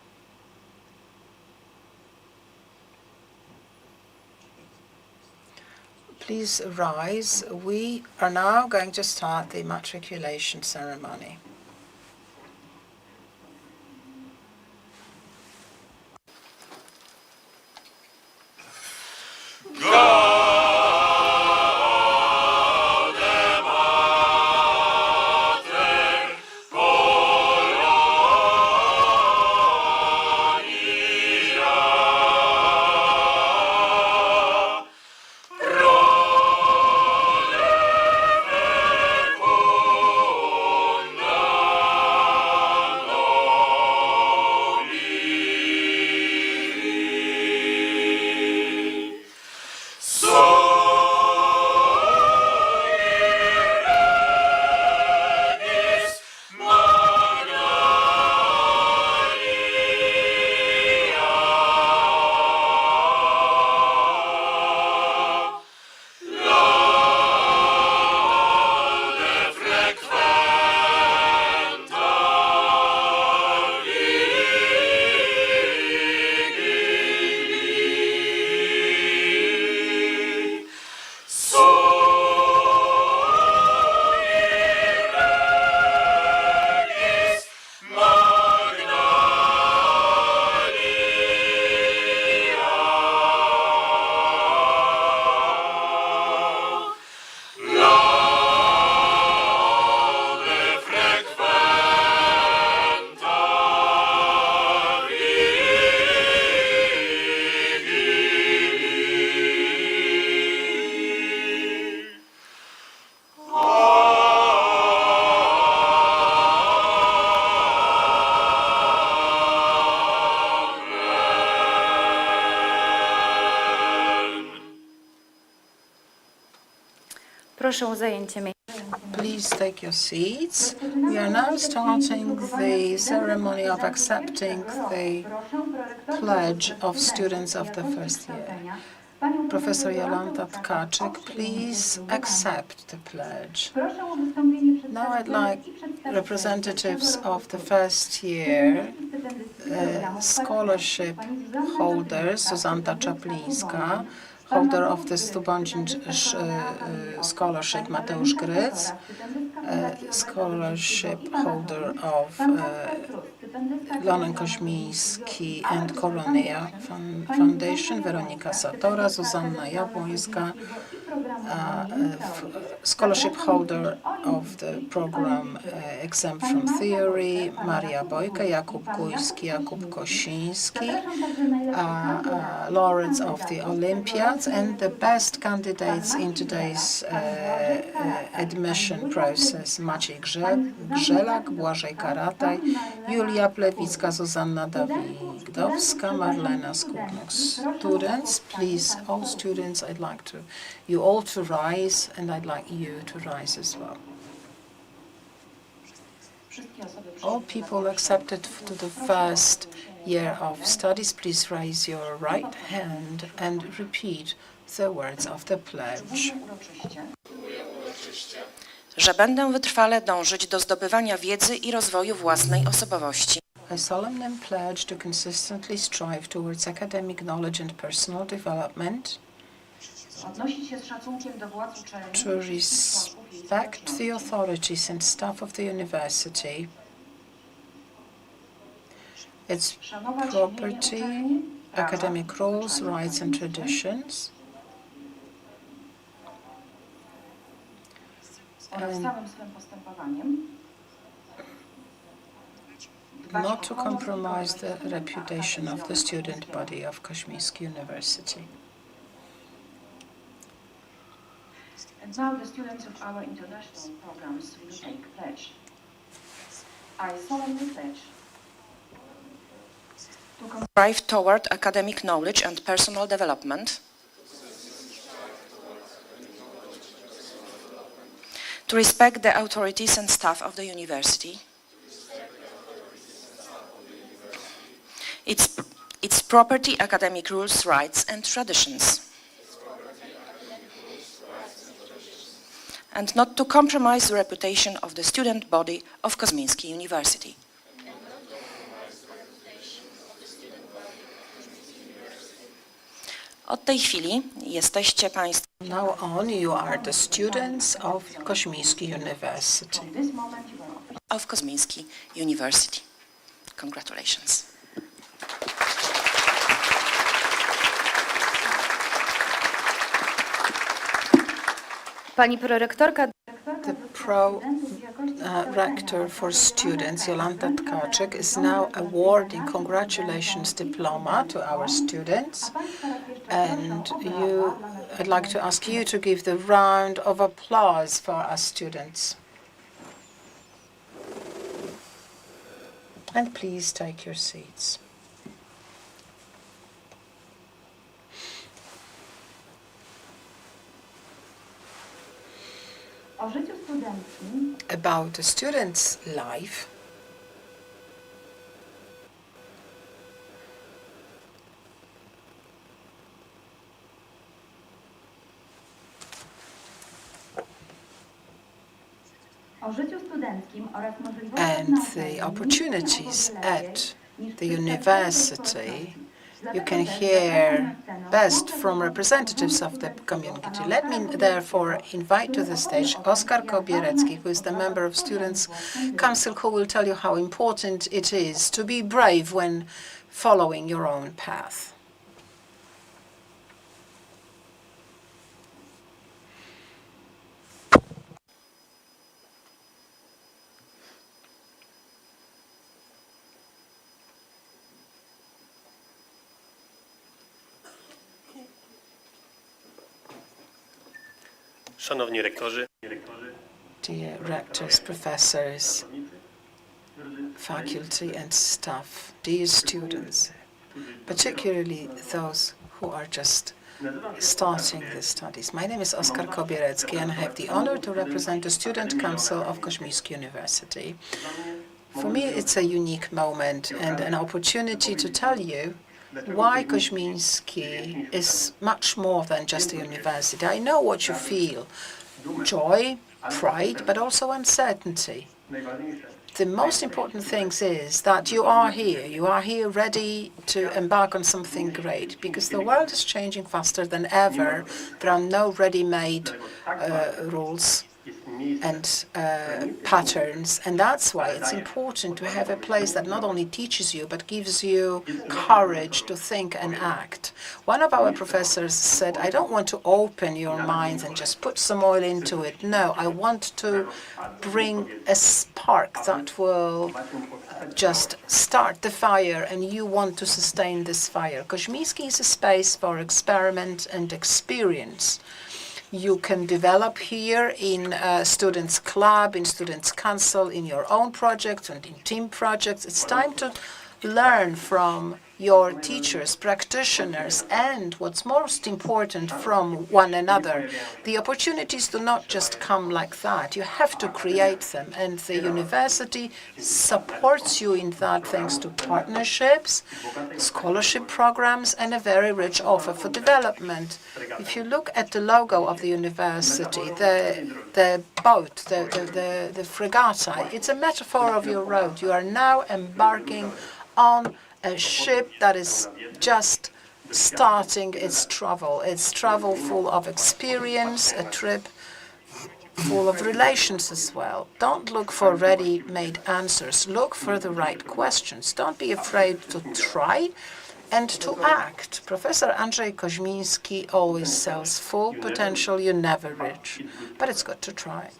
Please rise. We are now going to start the matriculation ceremony. Wonder Proszę o zajęcie miejsca. Please take your seats. We are now starting the ceremony of accepting the pledge of students of the first year. Professor Jolanta Tkaczyk, please accept the pledge. Now I'd like representatives of the first year scholarship holders, Zuzanna Czaplińska, holder of the Stubądźin scholarship, Mateusz Gryc, scholarship holder of Leona Kozminski and Koronia Foundation, Weronika Satora, Zuzanna Jabłońska, scholarship holder of the program Exempt from Theory, Maria Bojka, Jakub Gujski, Jakub Kosiński, laureates of the Olympiads, and the best candidates in today's admission process, Maciej Grzelak, Błażej Karataj, Julia Plewicka, Zuzanna Dawidowska, Marlena Skórnok. Students, please, all students, I'd like you all to rise, and I'd like you to rise as well. All people accepted to the first year of studies, please raise your right hand and repeat the words of the pledge. Że będę wytrwale dążyć do zdobywania wiedzy i rozwoju własnej osobowości. I solemnly pledge to consistently strive towards academic knowledge and personal development, odnosić się z szacunkiem do władz uczelni, to respect the authorities and staff of the university, its property, academic rules, rights and traditions, oraz całym swym postępowaniem not to compromise the reputation of the student body of Kozminski University. And now the students of our international programs will take pledge. I solemnly pledge to Strive toward academic knowledge and personal development, to respect the authorities and staff of the university, its property, academic rules, rights and traditions, and not to compromise the reputation of the student body of Kozminski University. Od tej chwili jesteście Państwo Now on, you are the students of Kozminski University. this moment you are officially of Kozminski University. Congratulations. Pani prorektorka The Rector for Students, Jolanta Tkaczyk, is now awarding congratulations diploma to our students. And I'd like to ask you to give the round of applause for our students. And please take your seats. o życiu studenckim About the student's life, o życiu studenckim oraz możliwościach and the opportunities at the university, you can hear best from representatives of the community. Let me therefore invite to the stage Oskar Kobierecki, who is the member of Students' Council, who will tell you how important it is to be brave when following your own path. Szanowni rektorzy, Dear rectors, professors, faculty and staff, dear students, particularly those who are just starting the studies. My name is Oskar Kobierecki, and I have the honor to represent the Student Council of Kozminski University. For me, it's a unique moment and an opportunity to tell you why Kozminski is much more than just a university. I know what you feel: joy, pride, but also uncertainty. The most important thing is that you are here. You are here ready to embark on something great, because the world is changing faster than ever. There are no ready-made rules and patterns, and that's why it's important to have a place that not only teaches you but gives you courage to think and act. One of our professors said, "I don't want to open your minds and just put some oil into it. No, I want to bring a spark that will just start the fire, and you want to sustain this fire." Kozminski is a space for experiment and experience. You can develop here in Students' Club, in Students' Council, in your own projects and in team projects. It's time to learn from your teachers, practitioners, and what's most important, from one another. The opportunities do not just come like that. You have to create them, and the university supports you in that thanks to partnerships, scholarship programs, and a very rich offer for development. If you look at the logo of the university, the boat, the fregata, it's a metaphor of your road. You are now embarking on a ship that is just starting its travel. It's travel full of experience, a trip full of relations as well. Don't look for ready-made answers. Look for the right questions. Don't be afraid to try and to act. Professor Andrzej Kozminski always sells full potential you never reach, but it's good to try.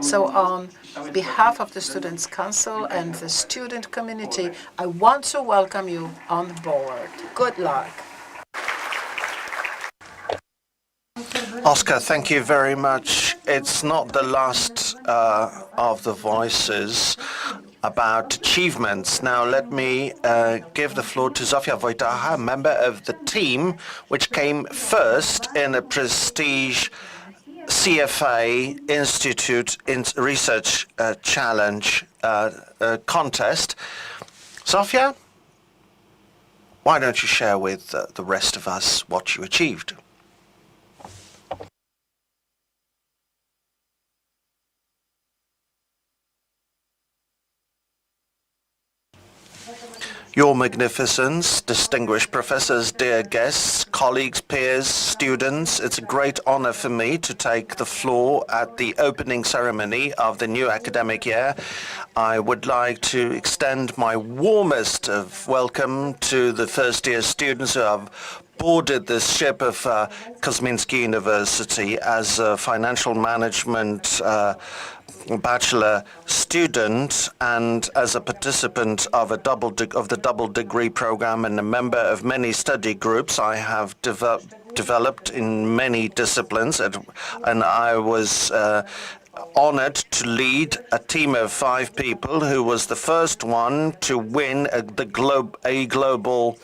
So on behalf of the Students' Council and the student community, I want to welcome you on board. Good luck. Oskar, thank you very much. It's not the last of the voices about achievements. Now let me give the floor to Zofia Wojtacha, a member of the team which came first in a prestige CFA Institute Research Challenge contest. Zofia, why don't you share with the rest of us what you achieved? Your Magnificence, distinguished professors, dear guests, colleagues, peers, students, it's a great honor for me to take the floor at the opening ceremony of the new academic year. I would like to extend my warmest of welcome to the first-year students who have boarded this ship of Kozminski University as a financial management bachelor student and as a participant of the double degree program and a member of many study groups. I have developed in many disciplines, and I was honored to lead a team of 5 people who was the first one to win a global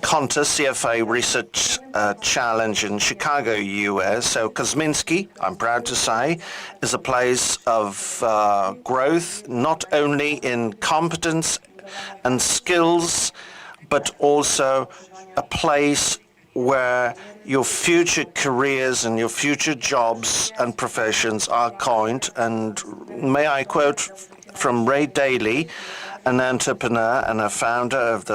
contest, CFA Research Challenge in Chicago, US. So Kozminski, I'm proud to say, is a place of growth, not only in competence and skills, but also a place where your future careers and your future jobs and professions are coined. And may I quote from Ray Daley, an entrepreneur and a founder of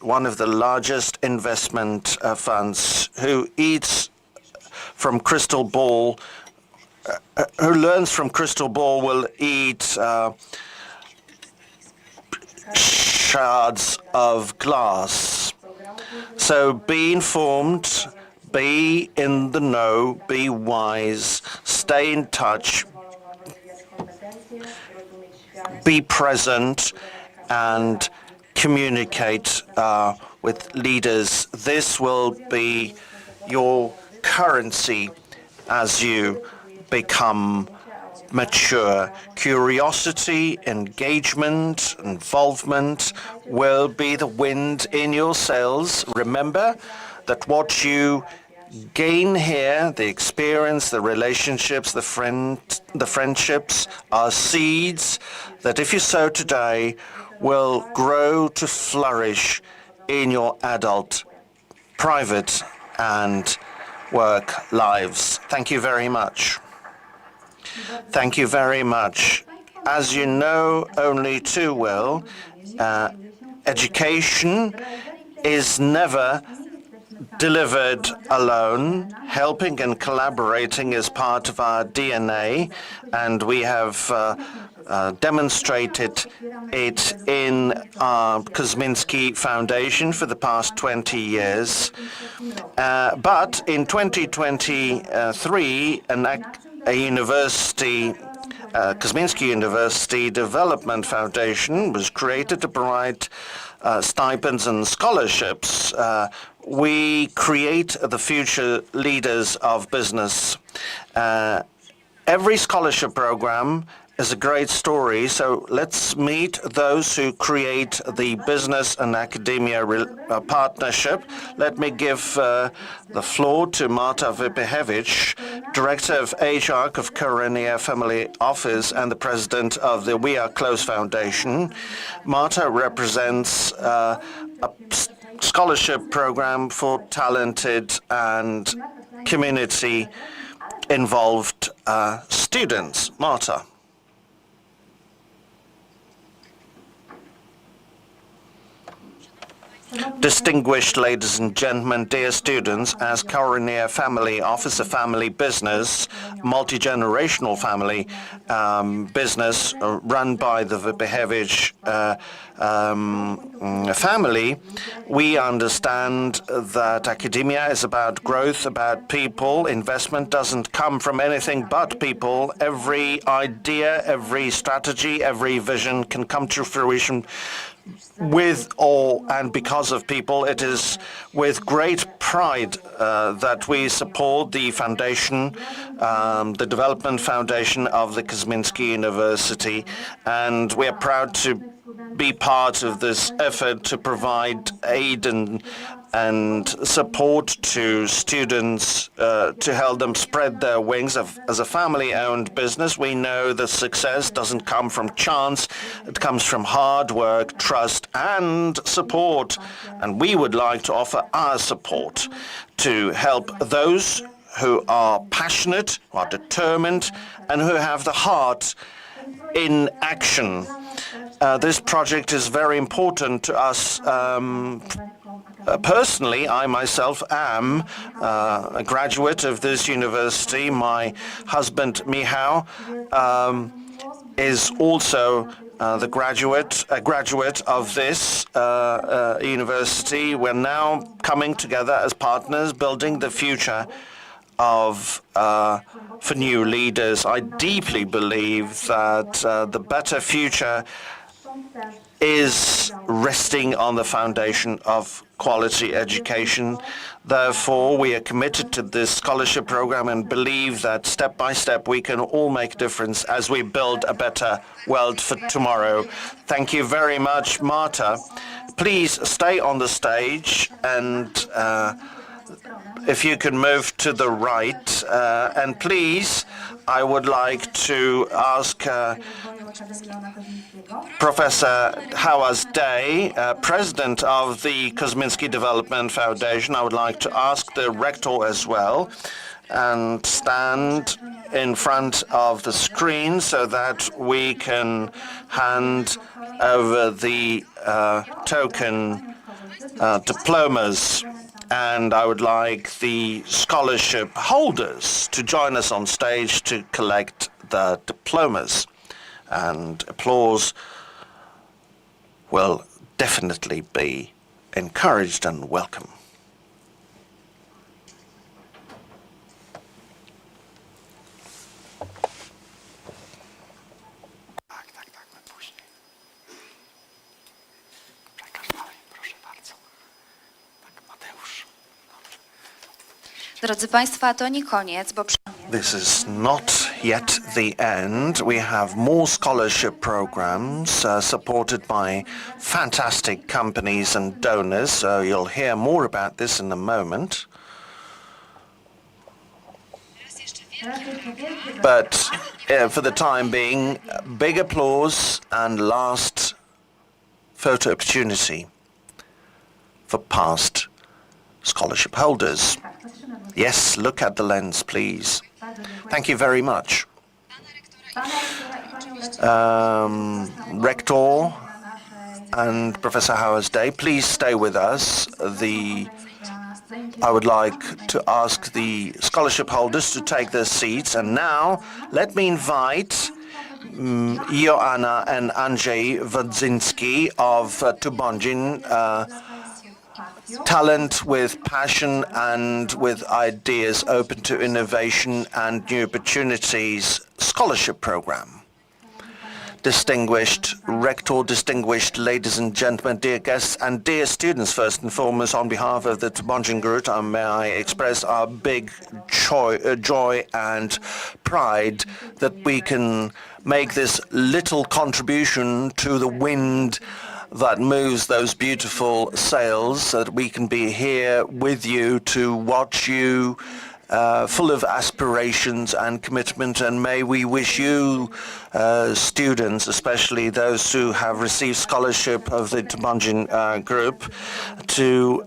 one of the largest investment funds, who eats from crystal ball, who learns from crystal ball will eat shards of glass. So be informed, be in the know, be wise, stay in touch, be present, and communicate with leaders. This will be your currency as you become mature. Curiosity, engagement, involvement will be the wind in your sails. Remember that what you gain here, the experience, the relationships, the friendships, are seeds that if you sow today will grow to flourish in your adult, private and work lives. Thank you very much. Thank you very much. As you know only too well, education is never delivered alone. Helping and collaborating is part of our DNA, and we have demonstrated it in our Kozminski Foundation for the past 20 years. But in 2023, a university, Kozminski University Development Foundation was created to provide stipends and scholarships. We create the future leaders of business. Every scholarship program is a great story, so let's meet those who create the business and academia partnership. Let me give the floor to Marta Wypychewicz, Director of HR of Akademia Family Office and the President of the We Are Close Foundation. Marta represents a scholarship program for talented and community-involved students. Marta. Distinguished ladies and gentlemen, dear students, as Akademia Family Office, a family business, multi-generational family business run by the Wypychewicz family, we understand that academia is about growth, about people. Investment doesn't come from anything but people. Every idea, every strategy, every vision can come to fruition with or and because of people. It is with great pride that we support the foundation, the development foundation of the Kozminski University, and we are proud to be part of this effort to provide aid and support to students to help them spread their wings. As a family-owned business, we know that success doesn't come from chance. It comes from hard work, trust, and support. And we would like to offer our support to help those who are passionate, who are determined, and who have the heart in action. This project is very important to us. Personally, I myself am a graduate of this university. My husband, Michał, is also a graduate of this university. We're now coming together as partners, building the future of for new leaders. I deeply believe that the better future is resting on the foundation of quality education. Therefore, we are committed to this scholarship program and believe that step by step we can all make a difference as we build a better world for tomorrow. Thank you very much, Marta. Please stay on the stage, and if you can move to the right. And please, I would like to ask Professor Hałas Day, President of the Kozminski Development Foundation. I would like to ask the Rector as well, and stand in front of the screen so that we can hand over the token diplomas. And I would like the scholarship holders to join us on stage to collect the diplomas. And applause will definitely be encouraged and welcome. Drodzy Państwo, to nie koniec, bo This is not yet the end. We have more scholarship programs supported by fantastic companies and donors. So you'll hear more about this in a moment. But for the time being, big applause and last photo opportunity for past scholarship holders. Yes, look at the lens, please. Thank you very much. Rector and Professor Howard's please stay with us. I would like to ask the scholarship holders to take their seats. And now, let me invite Joanna and Andrzej Wodzinski of Tubondzin, talent with passion and with ideas open to innovation and new opportunities scholarship program. Distinguished Rector, distinguished ladies and gentlemen, dear guests and dear students, first and foremost, on behalf of the Tubondzin Group, may I express our big joy and pride that we can make this little contribution to the wind that moves those beautiful sails, so that we can be here with you to watch you, full of aspirations and commitment. And may we wish you, students, especially those who have received scholarship of the Tubondzin Group, to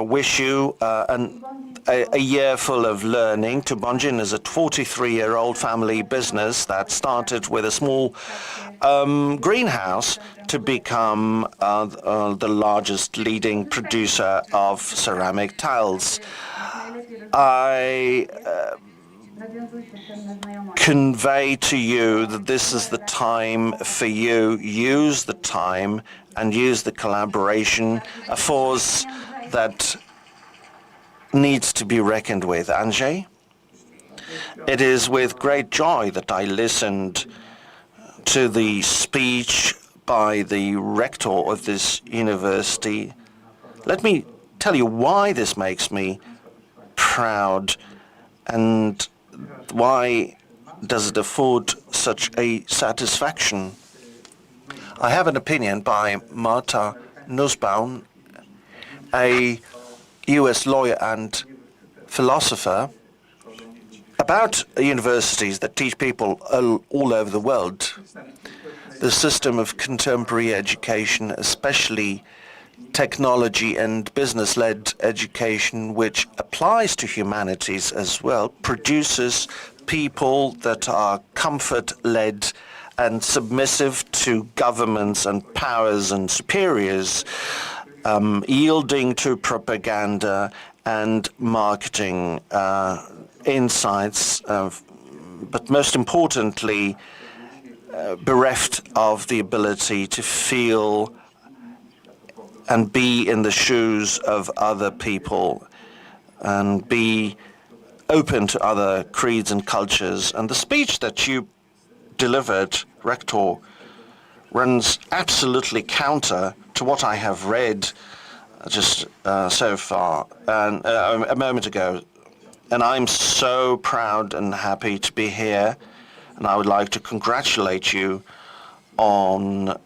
wish you a year full of learning. Tubondzin is a 43-year-old family business that started with a small greenhouse to become the largest leading producer of ceramic tiles. I convey to you that this is the time for you. Use the time and use the collaboration, a force that needs to be reckoned with. Andrzej? It is with great joy that I listened to the speech by the rector of this university. Let me tell you why this makes me proud and why does it afford such a satisfaction. I have an opinion by Marta Nussbaum, a US lawyer and philosopher, about universities that teach people all over the world. The system of contemporary education, especially technology and business-led education, which applies to humanities as well, produces people that are comfort-led and submissive to governments and powers and superiors, yielding to propaganda and marketing insights, but most importantly, bereft of the ability to feel and be in the shoes of other people and be open to other creeds and cultures. And the speech that you delivered, Rector, runs absolutely counter to what I have read just so far, and a moment ago. And I'm so proud and happy to be here, and I would like to congratulate you on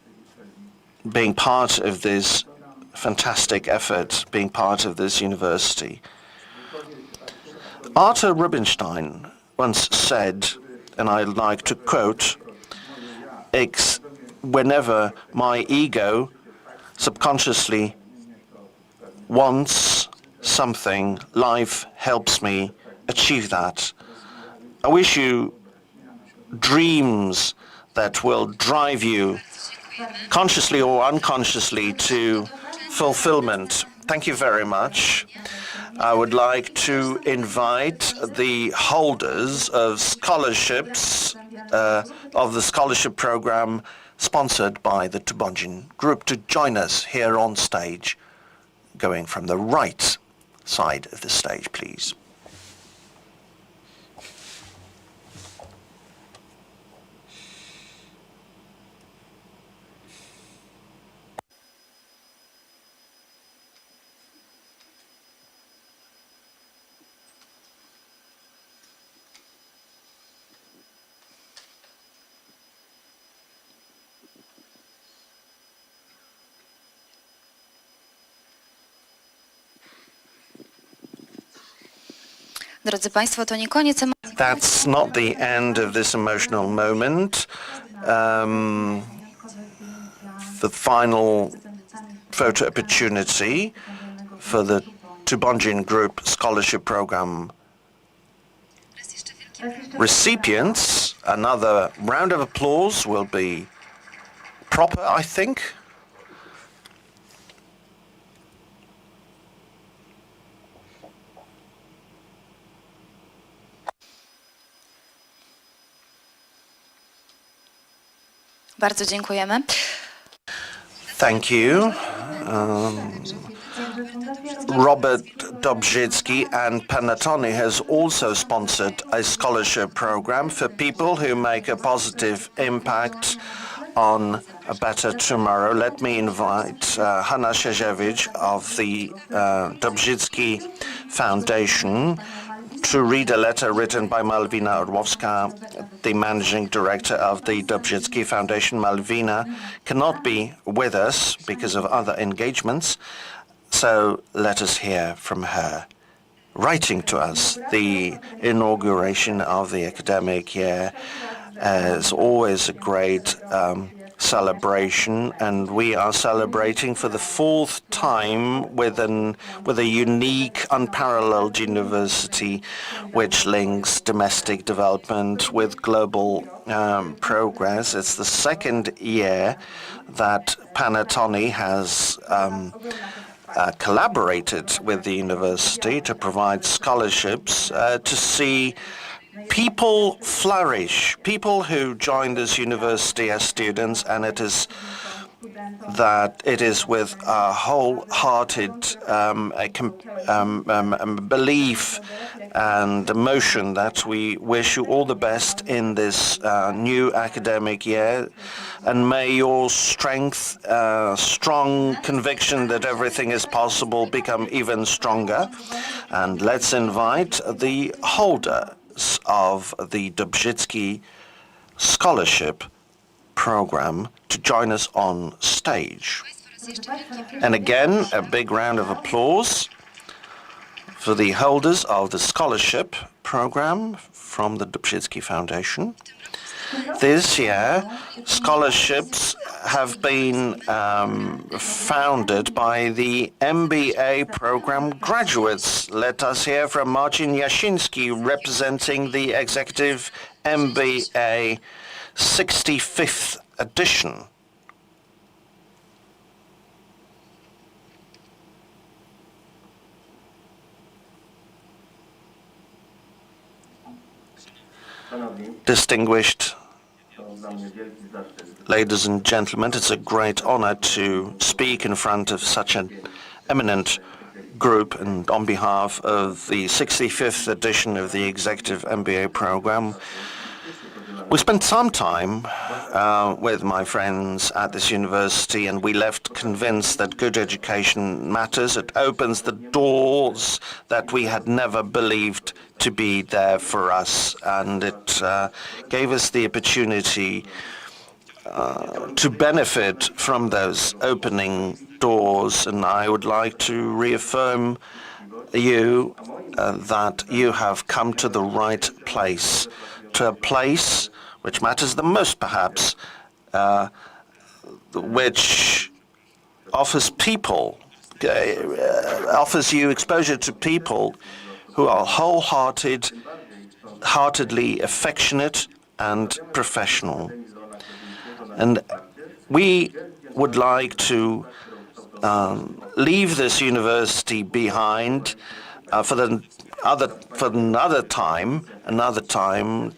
being part of this fantastic effort, being part of this university. Arthur Rubinstein once said, and I'd like to quote, whenever my ego subconsciously wants something, life helps me achieve that. I wish you dreams that will drive you consciously or unconsciously to fulfillment. Thank you very much. I would like to invite the holders of scholarships of the scholarship program sponsored by the Tubondzin Group to join us here on stage, going from the right side of the stage, please. Drodzy Państwo, to nie koniec emocji. That's not the end of this emotional moment. The final photo opportunity for the Tubonjin Group Scholarship Program recipients. Another round of applause will be proper, I think. Bardzo dziękujemy. Thank you. Robert Dobrzycki and Panatoni has also sponsored a scholarship program for people who make a positive impact on a better tomorrow. Let me invite Hanna Siezewicz of the Dobrzycki Foundation to read a letter written by Malwina Orłowska, the managing director of the Dobrzycki Foundation. Malwina cannot be with us because of other engagements, so let us hear from her. Writing to us, the inauguration of the academic year is always a great celebration, and we are celebrating for the fourth time with a unique, unparalleled university which links domestic development with global progress. It's the second year that Panatoni has collaborated with the university to provide scholarships to see people flourish, people who join this university as students, and it is with a wholehearted belief and emotion that we wish you all the best in this new academic year, and may your strength, strong conviction that everything is possible become even stronger. And let's invite the holder of the Dobrzycki Scholarship Program to join us on stage. And again, a big round of applause for the holders of the scholarship program from the Dobrzycki Foundation. This year, scholarships have been founded by the MBA program graduates. Let us hear from Marcin Jasiński, representing the Executive MBA 65th edition. Distinguished ladies and gentlemen, it's a great honor to speak in front of such an eminent group and on behalf of the 65th edition of the Executive MBA program. We spent some time with my friends at this university, and we left convinced that good education matters. It opens the doors that we had never believed to be there for us, and it gave us the opportunity to benefit from those opening doors. And I would like to reaffirm you that you have come to the right place, to a place which matters the most, perhaps, which offers you exposure to people who are wholeheartedly affectionate and professional. And we would like to leave this university behind for another time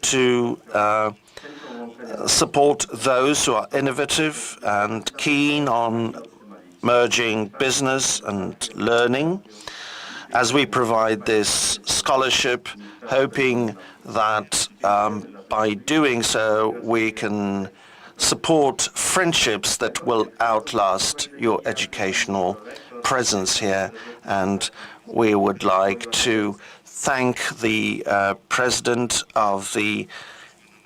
to support those who are innovative and keen on merging business and learning, as we provide this scholarship, hoping that by doing so we can support friendships that will outlast your educational presence here. And we would like to thank the president of the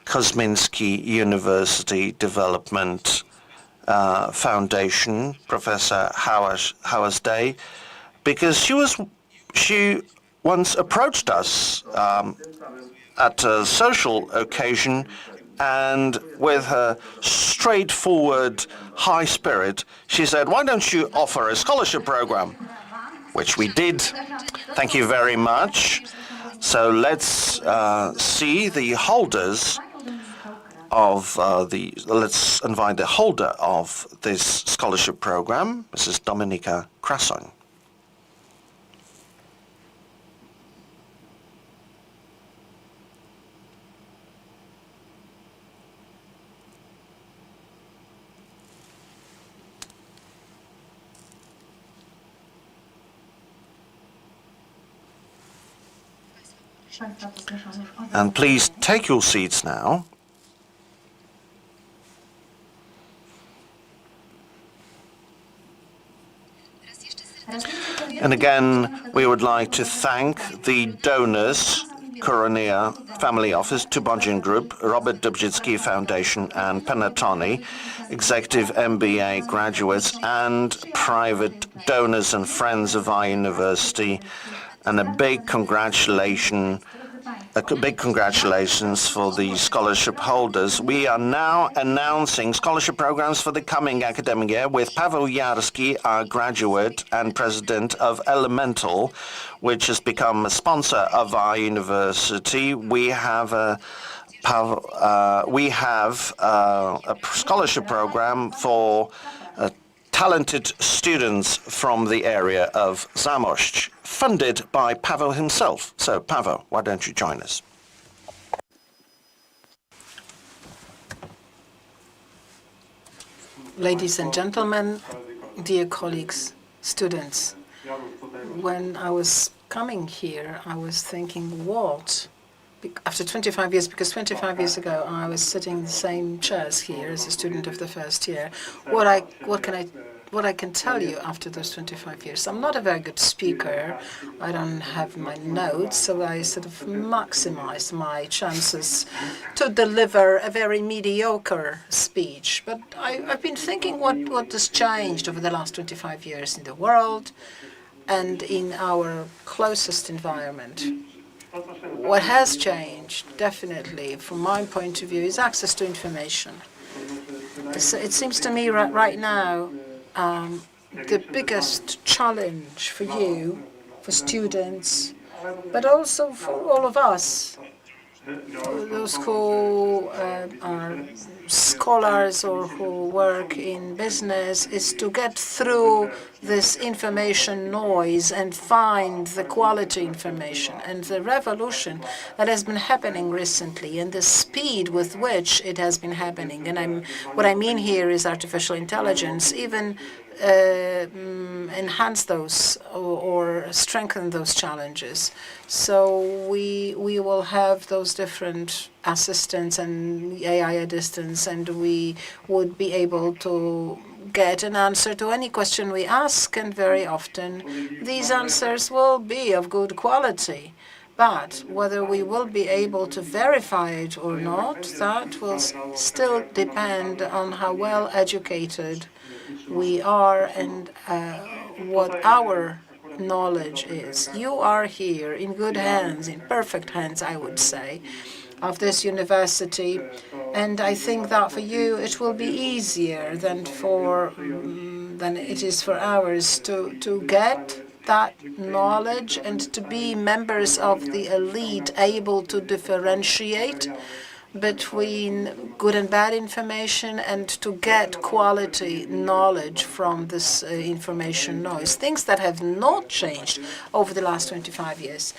Kozminski University Development Foundation, Professor Hałas Day, because she once approached us at a social occasion, and with her straightforward high spirit, she said, "Why don't you offer a scholarship program?" Which we did. Thank you very much. So let's see the holders of let's invite the holder of this scholarship program, Mrs. Dominika Krasoń. And please take your seats now. And again, we would like to thank the donors, Koronia Family Office, Tubonjian Group, Robert Dubczycki Foundation, and Penatoni, executive MBA graduates, and private donors and friends of our university. And a big congratulations for the scholarship holders. We are now announcing scholarship programs for the coming academic year with Paweł Jarski, our graduate and president of Elemental, which has become a sponsor of our university. We have a scholarship program for talented students from the area of Zamość, funded by Paweł himself. So, Paweł, why don't you join us? Ladies and gentlemen, dear colleagues, students, when I was coming here, I was thinking, what? After 25 years, because 25 years ago I was sitting in the same chairs here as a student of the first year. What I can tell you after those 25 years, I'm not a very good speaker. I don't have my notes, so I sort of maximize my chances to deliver a very mediocre speech. But I've been thinking what has changed over the last 25 years in the world and in our closest environment. What has changed, definitely, from my point of view, is access to information. It seems to me right now the biggest challenge for you, for students, but also for all of us, those who are scholars or who work in business, is to get through this information noise and find the quality information. And the revolution that has been happening recently and the speed with which it has been happening, and what I mean here is artificial intelligence, even enhance those or strengthen those challenges. So we will have those different assistants and AI assistants, and we would be able to get an answer to any question we ask, and very often these answers will be of good quality. But whether we will be able to verify it or not, that will still depend on how well educated we are and what our knowledge is. You are here in good hands, in perfect hands, I would say, of this university, and I think that for you it will be easier than it is for ours to get that knowledge and to be members of the elite, able to differentiate between good and bad information and to get quality knowledge from this information noise. Things that have not changed over the last 25 years.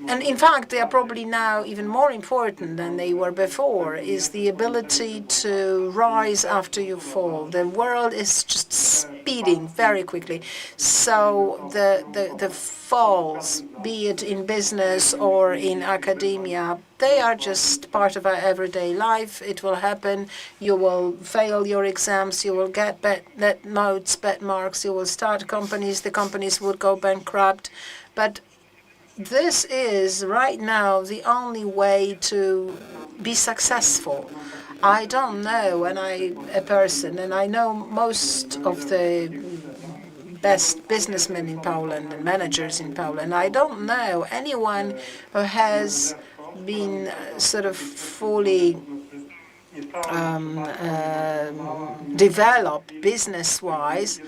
And in fact, they are probably now even more important than they were before, is the ability to rise after you fall. The world is just speeding very quickly. So the falls, be it in business or in academia, they are just part of our everyday life. It will happen. You will fail your exams. You will get bad notes, bad marks. You will start companies. The companies would go bankrupt. But this is right now the only way to be successful. I don't know a person, and I know most of the best businessmen in Poland and managers in Poland. I don't know anyone who has been sort of fully developed business-wise.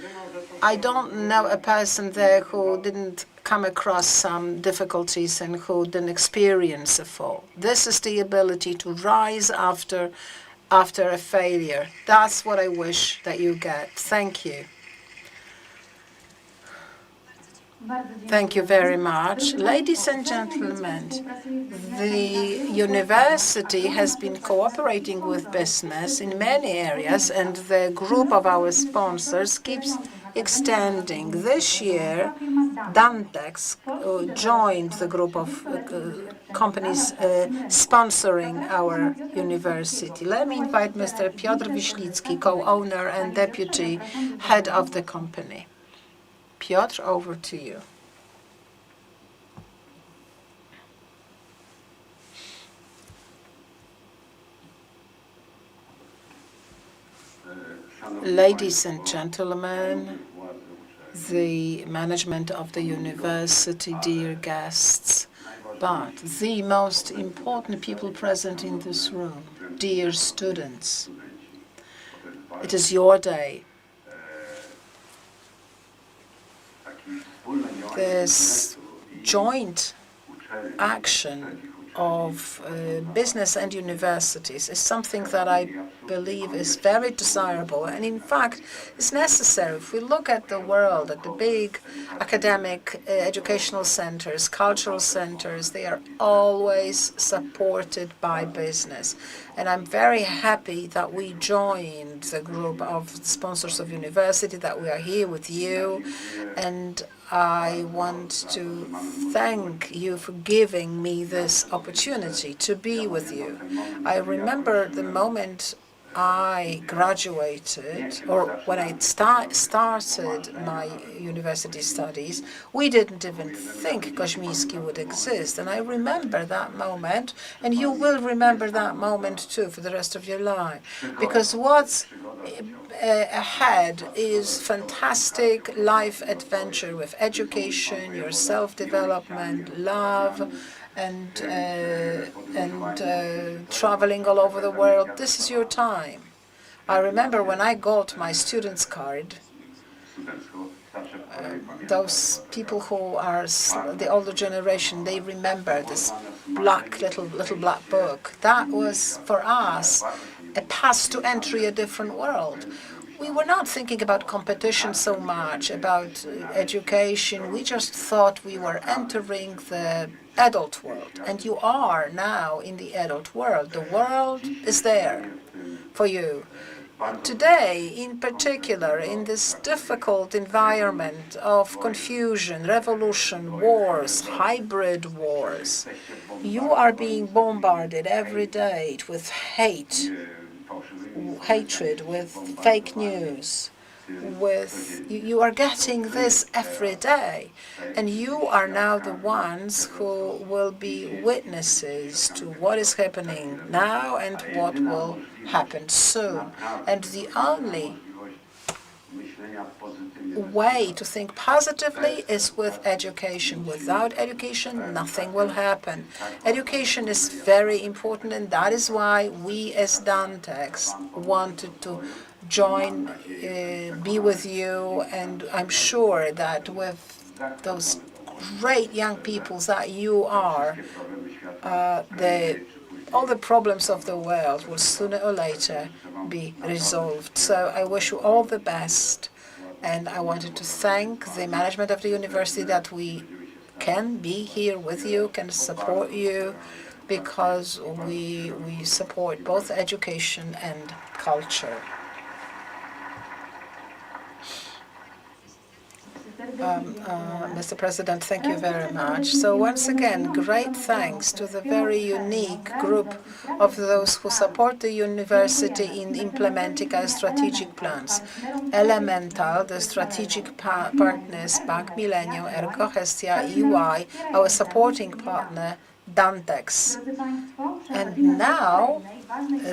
I don't know a person there who didn't come across some difficulties and who didn't experience a fall. This is the ability to rise after a failure. That's what I wish that you get. Thank you. Thank you very much. Ladies and gentlemen, the university has been cooperating with business in many areas, and the group of our sponsors keeps extending. This year, Dantex joined the group of companies sponsoring our university. Let me invite Mr. Piotr Wiślicki, co-owner and deputy head of the company. Piotr, over to you. Ladies and gentlemen, the management of the university, dear guests, but the most important people present in this room, dear students, it is your day. This joint action of business and universities is something that I believe is very desirable and in fact is necessary. If we look at the world, at the big academic educational centers, cultural centers, they are always supported by business. And I'm very happy that we joined the group of sponsors of university, that we are here with you, and I want to thank you for giving me this opportunity to be with you. I remember the moment I graduated, or when I started my university studies, we didn't even think Kozminski would exist. And I remember that moment, and you will remember that moment too for the rest of your life. Because what's ahead is fantastic life adventure with education, your self-development, love, and traveling all over the world. This is your time. I remember when I got my student's card, those people who are the older generation, they remember this black little black book. That was for us a pass to entry a different world. We were not thinking about competition so much, about education. We just thought we were entering the adult world. And you are now in the adult world. The world is there for you. Today, in particular, in this difficult environment of confusion, revolution, wars, hybrid wars, you are being bombarded every day with hatred, with fake news, you are getting this every day, and you are now the ones who will be witnesses to what is happening now and what will happen soon. And the only way to think positively is with education. Without education, nothing will happen. Education is very important, and that is why we as Dantex wanted to join, be with you, and I'm sure that with those great young people that you are, all the problems of the world will sooner or later be resolved. So I wish you all the best, and I wanted to thank the management of the university that we can be here with you, can support you, because we support both education and culture. Mr. President, thank you very much. So once again, great thanks to the very unique group of those who support the university in implementing our strategic plans. Elemental, the strategic partners, Bank Millennium, Ergo Hestia, EY, our supporting partner, Dantex. And now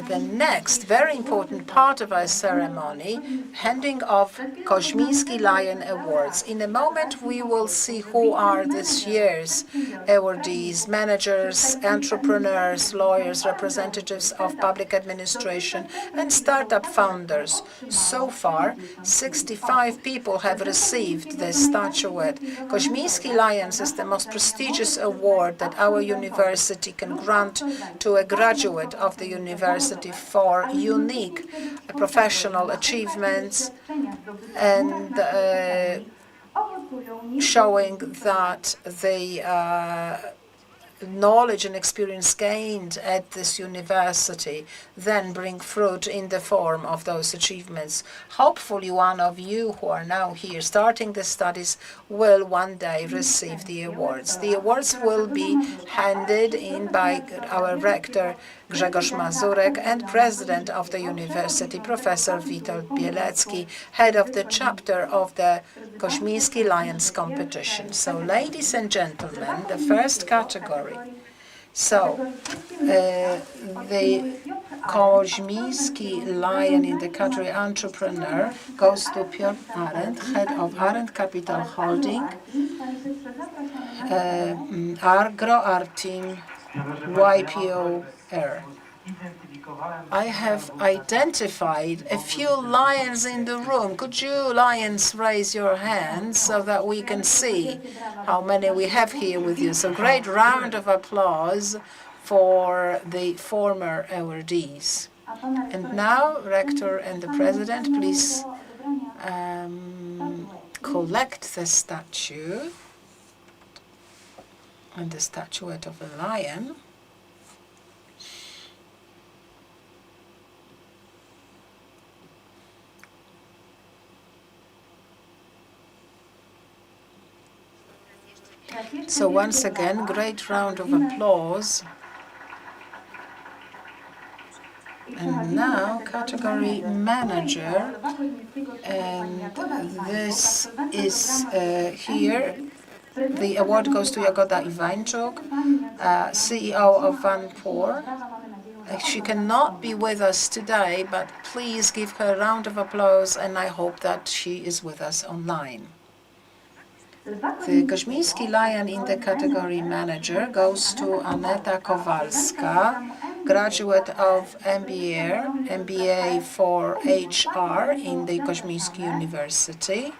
the next very important part of our ceremony, handing of Kozminski Lion Awards. In a moment, we will see who are this year's awardees: managers, entrepreneurs, lawyers, representatives of public administration, and startup founders. So far, 65 people have received this statuette. Kozminski Lions is the most prestigious award that our university can grant to a graduate of the university for unique professional achievements and showing that the knowledge and experience gained at this university then bring fruit in the form of those achievements. Hopefully one of you who are now here starting the studies will one day receive the awards. The awards will be handed in by our rector Grzegorz Mazurek and president of the university, Professor Witold Bielecki, head of the chapter of the Kozminski Lions competition. So, ladies and gentlemen, the first category. So, the Kozminski Lion in the category entrepreneur goes to Piotr Arendt, head of Arendt Capital Holding, Agro Arteam, YPOR. I have identified a few lions in the room. Could you lions raise your hands so that we can see how many we have here with you? So great round of applause for the former awardees. And now, Rector and the President, please collect the statue and the statuette of a lion. So once again, great round of applause. And now, category manager, and this is here. The award goes to Jagoda Iwańczuk, CEO of Vanpur. She cannot be with us today, but please give her a round of applause, and I hope that she is with us online. The Kozminski Lion in the category manager goes to Aneta Kowalska, graduate of MBA for HR in the Kozminski University,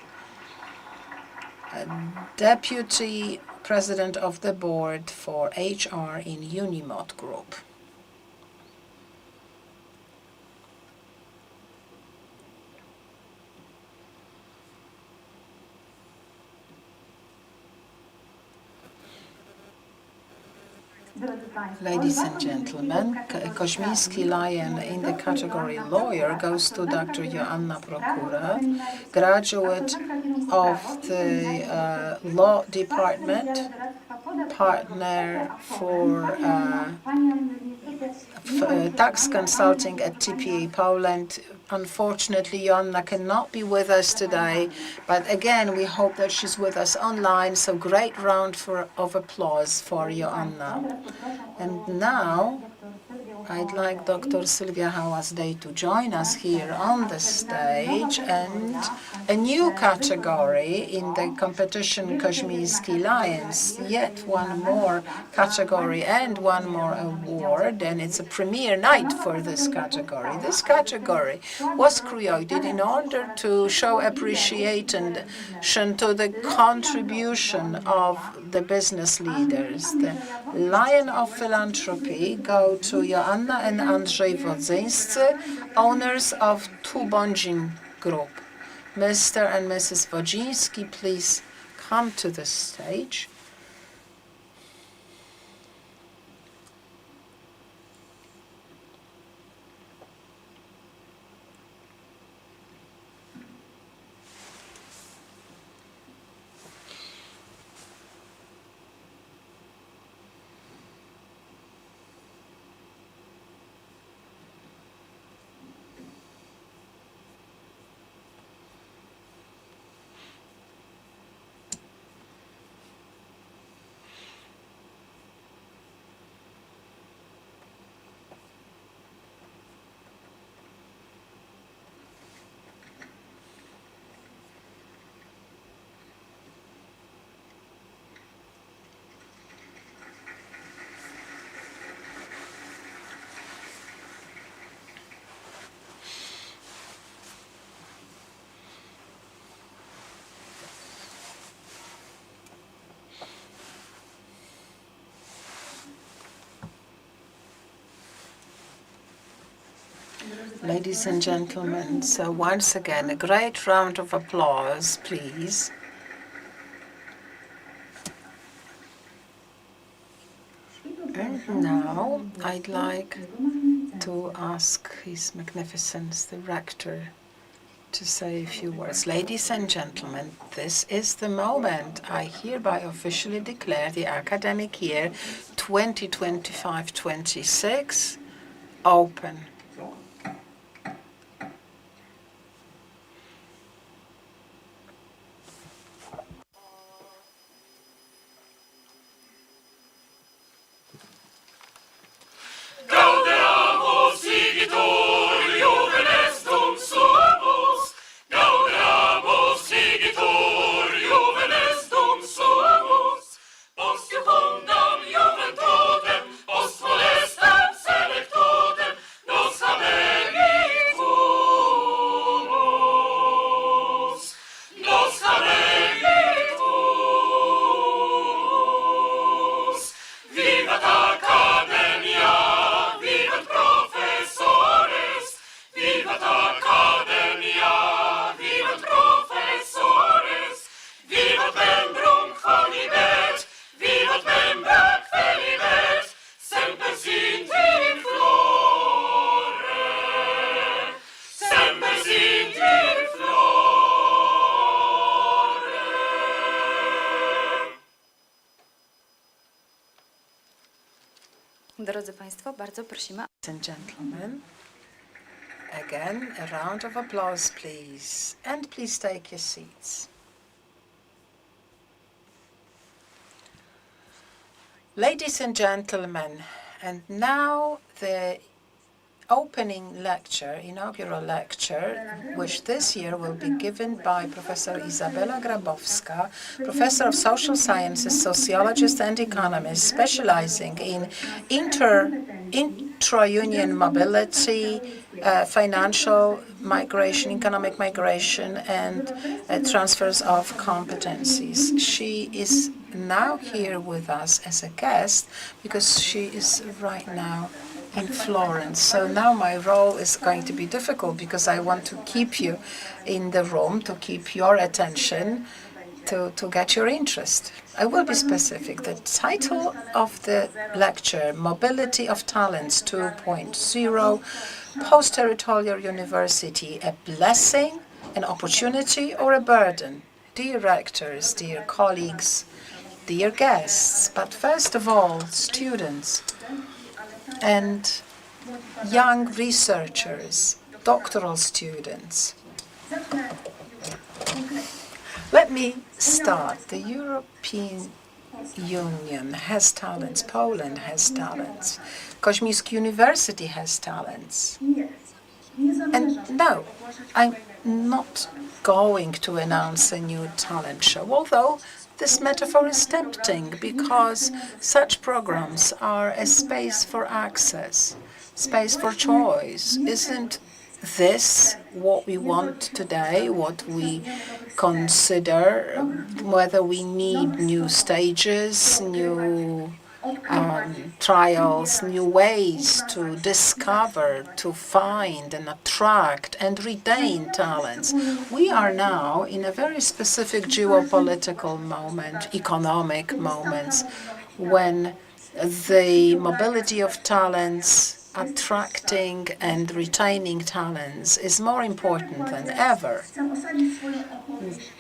deputy president of the board for HR in Unimod Group. Ladies and gentlemen, Kozminski Lion in the category lawyer goes to Dr. Joanna Prokura, graduate of the law department, partner for tax consulting at TPA Poland. Unfortunately, Joanna cannot be with us today, but again, we hope that she's with us online, so great round of applause for Joanna. And now, I'd like Dr. Sylwia Hałas-Day to join us here on the stage, and a new category in the competition Kozminski Lions, yet one more category and one more award, and it's a premiere night for this category. This category was created in order to show appreciation to the contribution of the business leaders. The Lion of Philanthropy go to Joanna and Andrzej Wodzyńscy, owners of Tubondzin Group. Mr. and Mrs. Wodzyński, please come to the stage. Ladies and gentlemen, so once again, a great round of applause, please. And now I'd like to ask His Magnificence, the Rector, to say a few words. Ladies and gentlemen, this is the moment. I hereby officially declare the academic year 2025-26 open. Gaudeamus igitur juvenestum sumus. Gaudeamus igitur juvenestum sumus. Post jucundam juventudem, post molestam selectudem, nos habebitumus. Nos habebitus. Vivat Akademia, vivat professores, vivat Akademia, vivat professores, vivat membrum qualibet, vivat membra qualibet, semper sint in flore, semper sint in flore. Drodzy Państwo, bardzo prosimy. Ladies and gentlemen, again, a round of applause, please. And please take your seats. Ladies and gentlemen, and now the opening lecture, inaugural lecture, which this year will be given by Professor Izabela Grabowska, Professor of Social Sciences, Sociologist and Economist, specializing in intra-union mobility, financial migration, economic migration, and transfers of competencies. She is now here with us as a guest because she is right now in Florence. So now my role is going to be difficult because I want to keep you in the room, to keep your attention, to get your interest. I will be specific. The title of the lecture, Mobility of Talents 2.0, Post-Territorial University, a blessing, an opportunity, or a burden? Dear rectors, dear colleagues, dear guests, but first of all, students and young researchers, doctoral students. Let me start. The European Union has talents. Poland has talents. Kozminski University has talents. And no, I'm not going to announce a new talent show, although this metaphor is tempting because such programs are a space for access, space for choice. Isn't this what we want today, what we consider, whether we need new stages, new trials, new ways to discover, to find and attract and retain talents? We are now in a very specific geopolitical moment, economic moments, when the mobility of talents, attracting and retaining talents is more important than ever.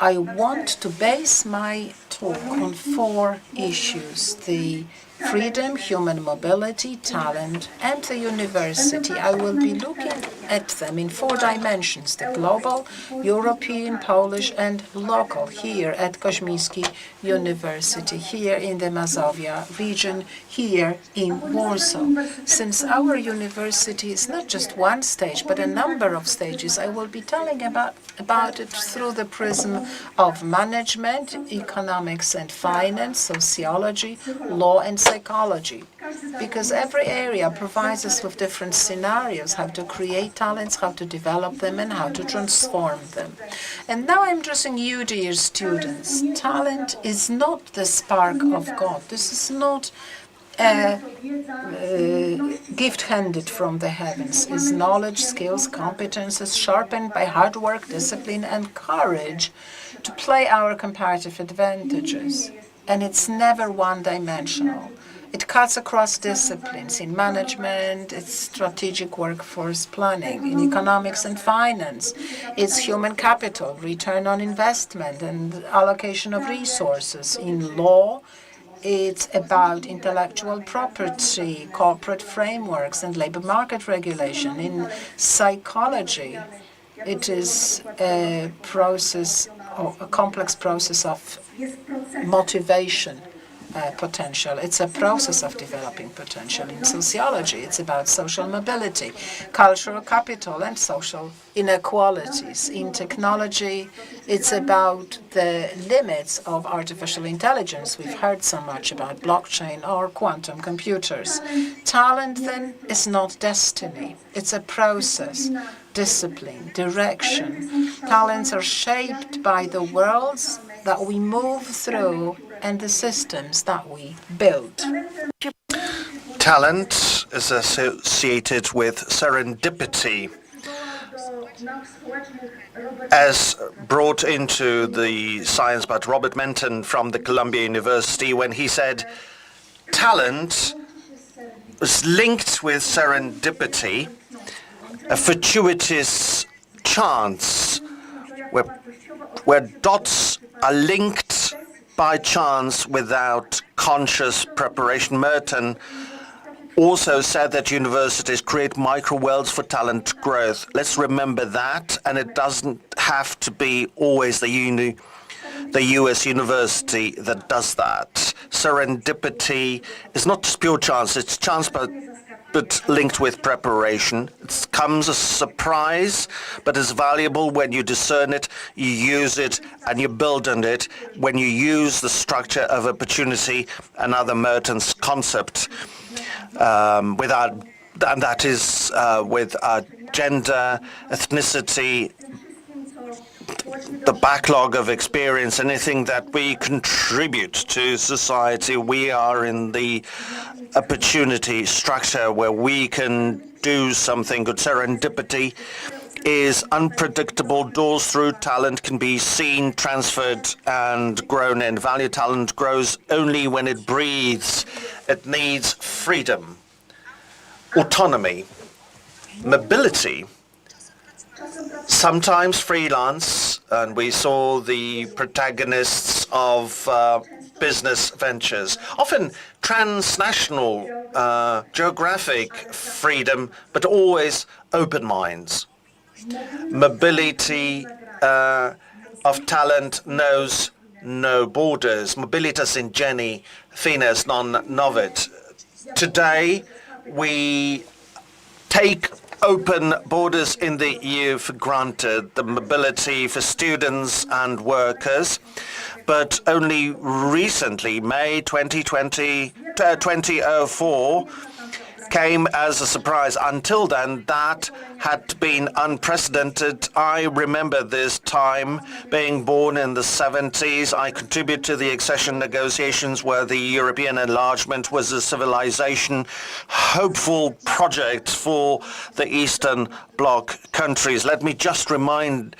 I want to base my talk on 4 issues: the freedom, human mobility, talent, and the university. I will be looking at them in 4 dimensions: the global, European, Polish, and local, here at Kozminski University, here in the Mazovia region, here in Warsaw. Since our university is not just one stage, but a number of stages, I will be telling about it through the prism of management, economics and finance, sociology, law and psychology, because every area provides us with different scenarios, how to create talents, how to develop them, and how to transform them. And now I'm addressing you, dear students. Talent is not the spark of God. This is not a gift handed from the heavens. Is knowledge, skills, competences sharpened by hard work, discipline, and courage to play our comparative advantages. And it's never one-dimensional. It cuts across disciplines in management, it's strategic workforce planning, in economics and finance, it's human capital, return on investment, and allocation of resources. In law, it's about intellectual property, corporate frameworks, and labor market regulation. In psychology, it is a process, or a complex process of motivation. Potential. It's a process of developing potential. In sociology, it's about social mobility, cultural capital, and social inequalities. In technology, it's about the limits of artificial intelligence. We've heard so much about blockchain or quantum computers. Talent, then, is not destiny. It's a process, discipline, direction. Talents are shaped by the worlds that we move through and the systems that we build. Talent is associated with serendipity, as brought into the science by Robert Menton from the Columbia University when he said, talent is linked with serendipity, a fortuitous chance, where dots are linked by chance without conscious preparation. Merton also said that universities create micro-worlds for talent growth. Let's remember that, and it doesn't have to be always the US university that does that. Serendipity is not just pure chance, it's chance but linked with preparation. It comes as a surprise, but is valuable when you discern it, you use it, and you build on it. When you use the structure of opportunity, another Merton's concept, and that is with gender, ethnicity, the backlog of experience, anything that we contribute to society. We are in the opportunity structure where we can do something good. Serendipity is unpredictable. Doors through talent can be seen, transferred, and grown in. Value talent grows only when it breathes. It needs freedom, autonomy, mobility, sometimes freelance, and we saw the protagonists of business ventures, often transnational, geographic freedom, but always open minds. Mobility of talent knows no borders. Mobilitas ingeni fines non novit. Today, we take open borders in the EU for granted, the mobility for students and workers, but only recently, May 2004, came as a surprise. Until then, that had been unprecedented. I remember this time, being born in the 70s. I contributed to the accession negotiations where the European enlargement was a civilization hopeful project for the Eastern Bloc countries. Let me just remind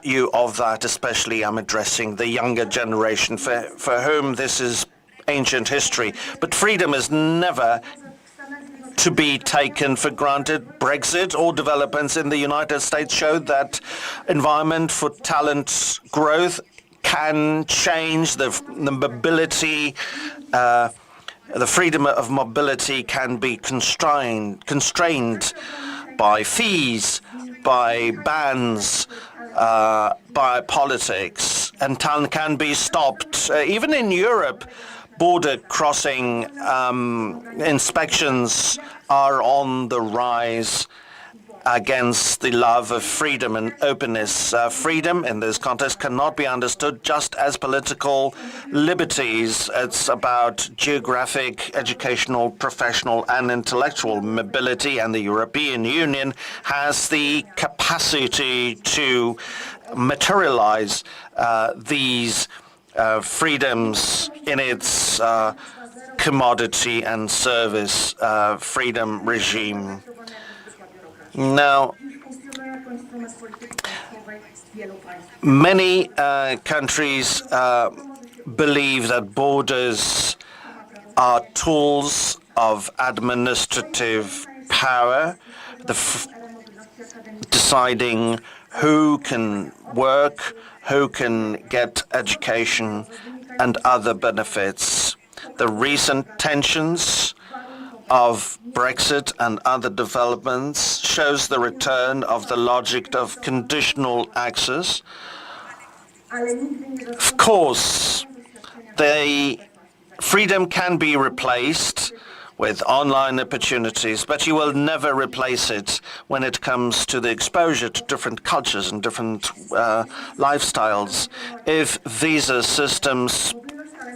you of that, especially I'm addressing the younger generation for whom this is ancient history. But freedom is never to be taken for granted. Brexit or developments in the United States showed that environment for talent growth can change. The mobility, the freedom of mobility can be constrained by fees, by bans, by politics, and talent can be stopped. Even in Europe, border crossing inspections are on the rise against the love of freedom and openness. Freedom in this context cannot be understood just as political liberties. It's about geographic, educational, professional, and intellectual mobility, and the European Union has the capacity to materialize these freedoms in its commodity and service freedom regime. Now, many countries believe that borders are tools of administrative power, deciding who can work, who can get education and other benefits. The recent tensions of Brexit and other developments shows the return of the logic of conditional access. Of course, the freedom can be replaced with online opportunities, but you will never replace it when it comes to the exposure to different cultures and different lifestyles. If visa systems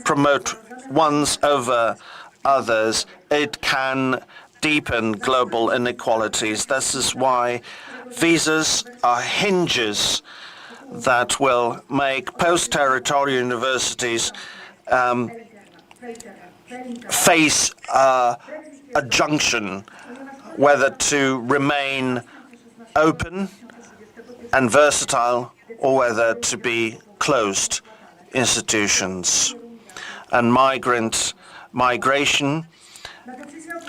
promote ones over others, it can deepen global inequalities. This is why visas are hinges that will make post-territorial universities face a junction whether to remain open and versatile or whether to be closed institutions. And migration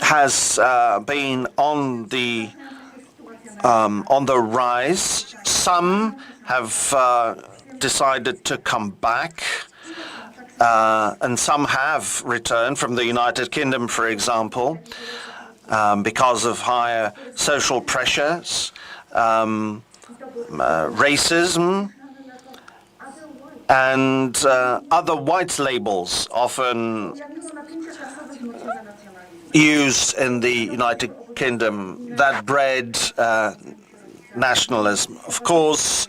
has been on the rise. Some have decided to come back, and some have returned from the United Kingdom, for example, because of higher social pressures, racism, and other white labels often used in the United Kingdom that bred nationalism. Of course,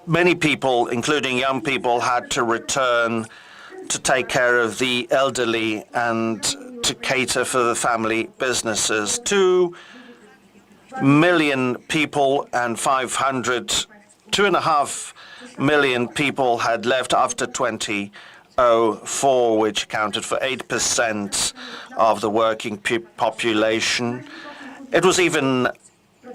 many people, including young people, had to return to take care of the elderly and to cater for the family businesses. 2 million people and 2.5 million people had left after 2004, which accounted for 8% of the working population. It was even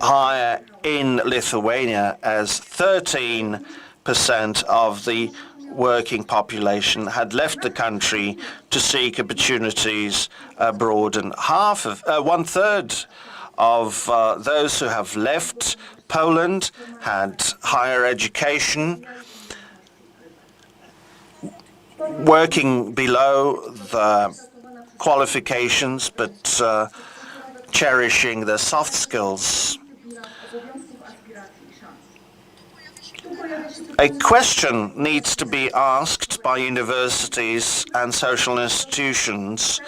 higher in Lithuania, as 13% of the working population had left the country to seek opportunities abroad, and one-third of those who have left Poland had higher education, working below the qualifications, but cherishing the soft skills. A question needs to be asked by universities and social institutions.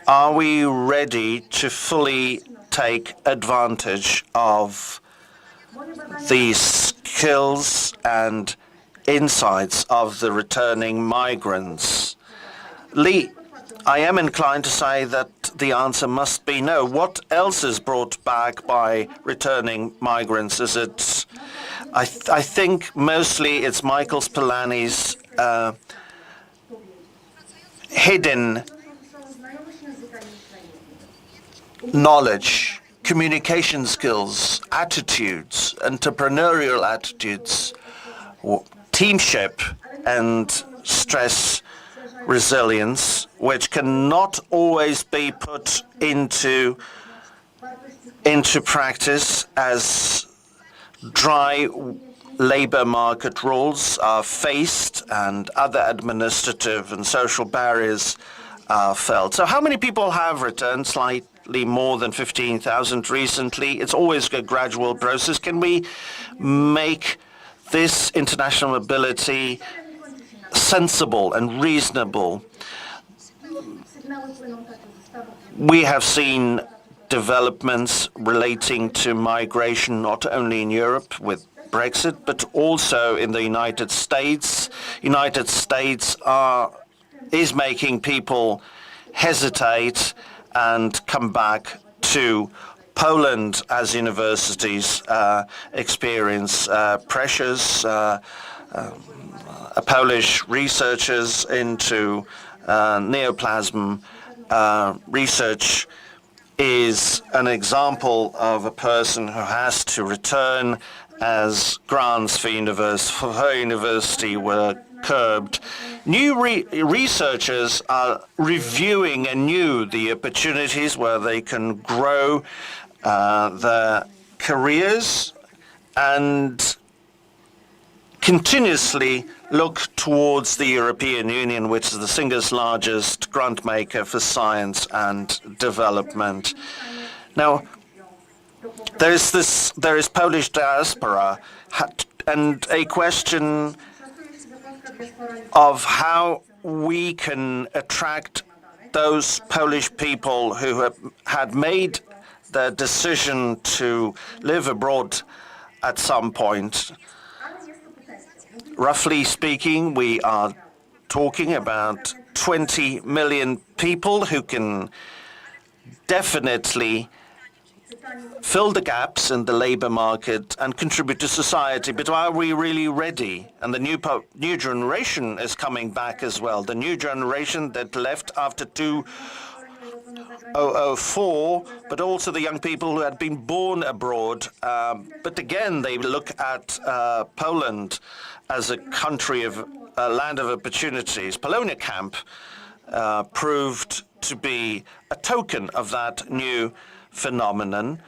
Are we ready to fully take advantage of the skills and insights of the returning migrants? I am inclined to say that the answer must be no. What else is brought back by returning migrants? Is it? I think mostly it's Michael Spillani's hidden knowledge, communication skills, attitudes, entrepreneurial attitudes, teamship, and stress resilience, which cannot always be put into practice as dry labor market rules are faced and other administrative and social barriers are felt. So how many people have returned? Slightly more than 15,000 recently. It's always a gradual process. Can we make this international mobility sensible and reasonable? We have seen developments relating to migration not only in Europe with Brexit, but also in the United States. United States is making people hesitate and come back to Poland as universities experience pressures. Polish researchers into neoplasm research is an example of a person who has to return as grants for university were curbed. New researchers are reviewing anew the opportunities where they can grow their careers and continuously look towards the European Union, which is the single largest grant maker for science and development. Now, there is Polish diaspora, and a question of how we can attract those Polish people who had made the decision to live abroad at some point. Roughly speaking, we are talking about 20 million people who can definitely fill the gaps in the labor market and contribute to society. But are we really ready? And the new generation is coming back as well. The new generation that left after 2004, but also the young people who had been born abroad. But again, they look at Poland as a country of a land of opportunities. Polonia Camp proved to be a token of that new phenomenon.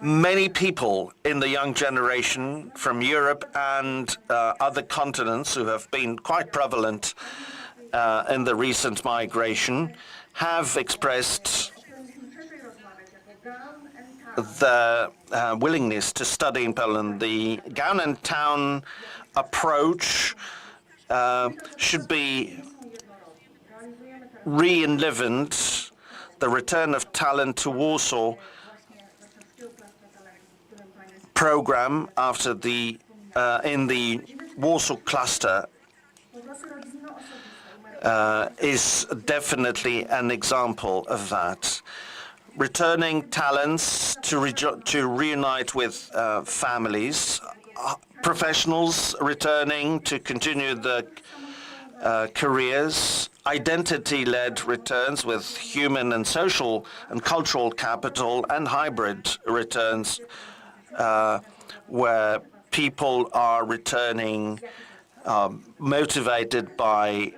Many people in the young generation from Europe and other continents who have been quite prevalent in the recent migration have expressed the willingness to study in Poland. The gown and town approach should be re-enlivened. The return of talent to Warsaw program after the in the Warsaw cluster is definitely an example of that. Returning talents to reunite with families, professionals returning to continue the careers, identity-led returns with human and social and cultural capital, and hybrid returns where people are returning motivated by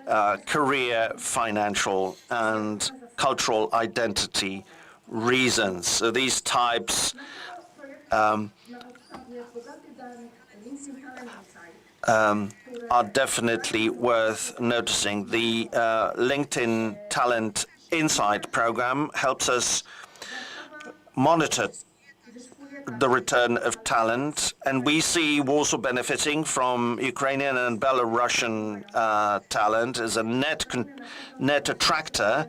career, financial, and cultural identity reasons. So these types are definitely worth noticing. The LinkedIn Talent Insight program helps us monitor the return of talent, and we see Warsaw benefiting from Ukrainian and Belarusian talent as a net attractor.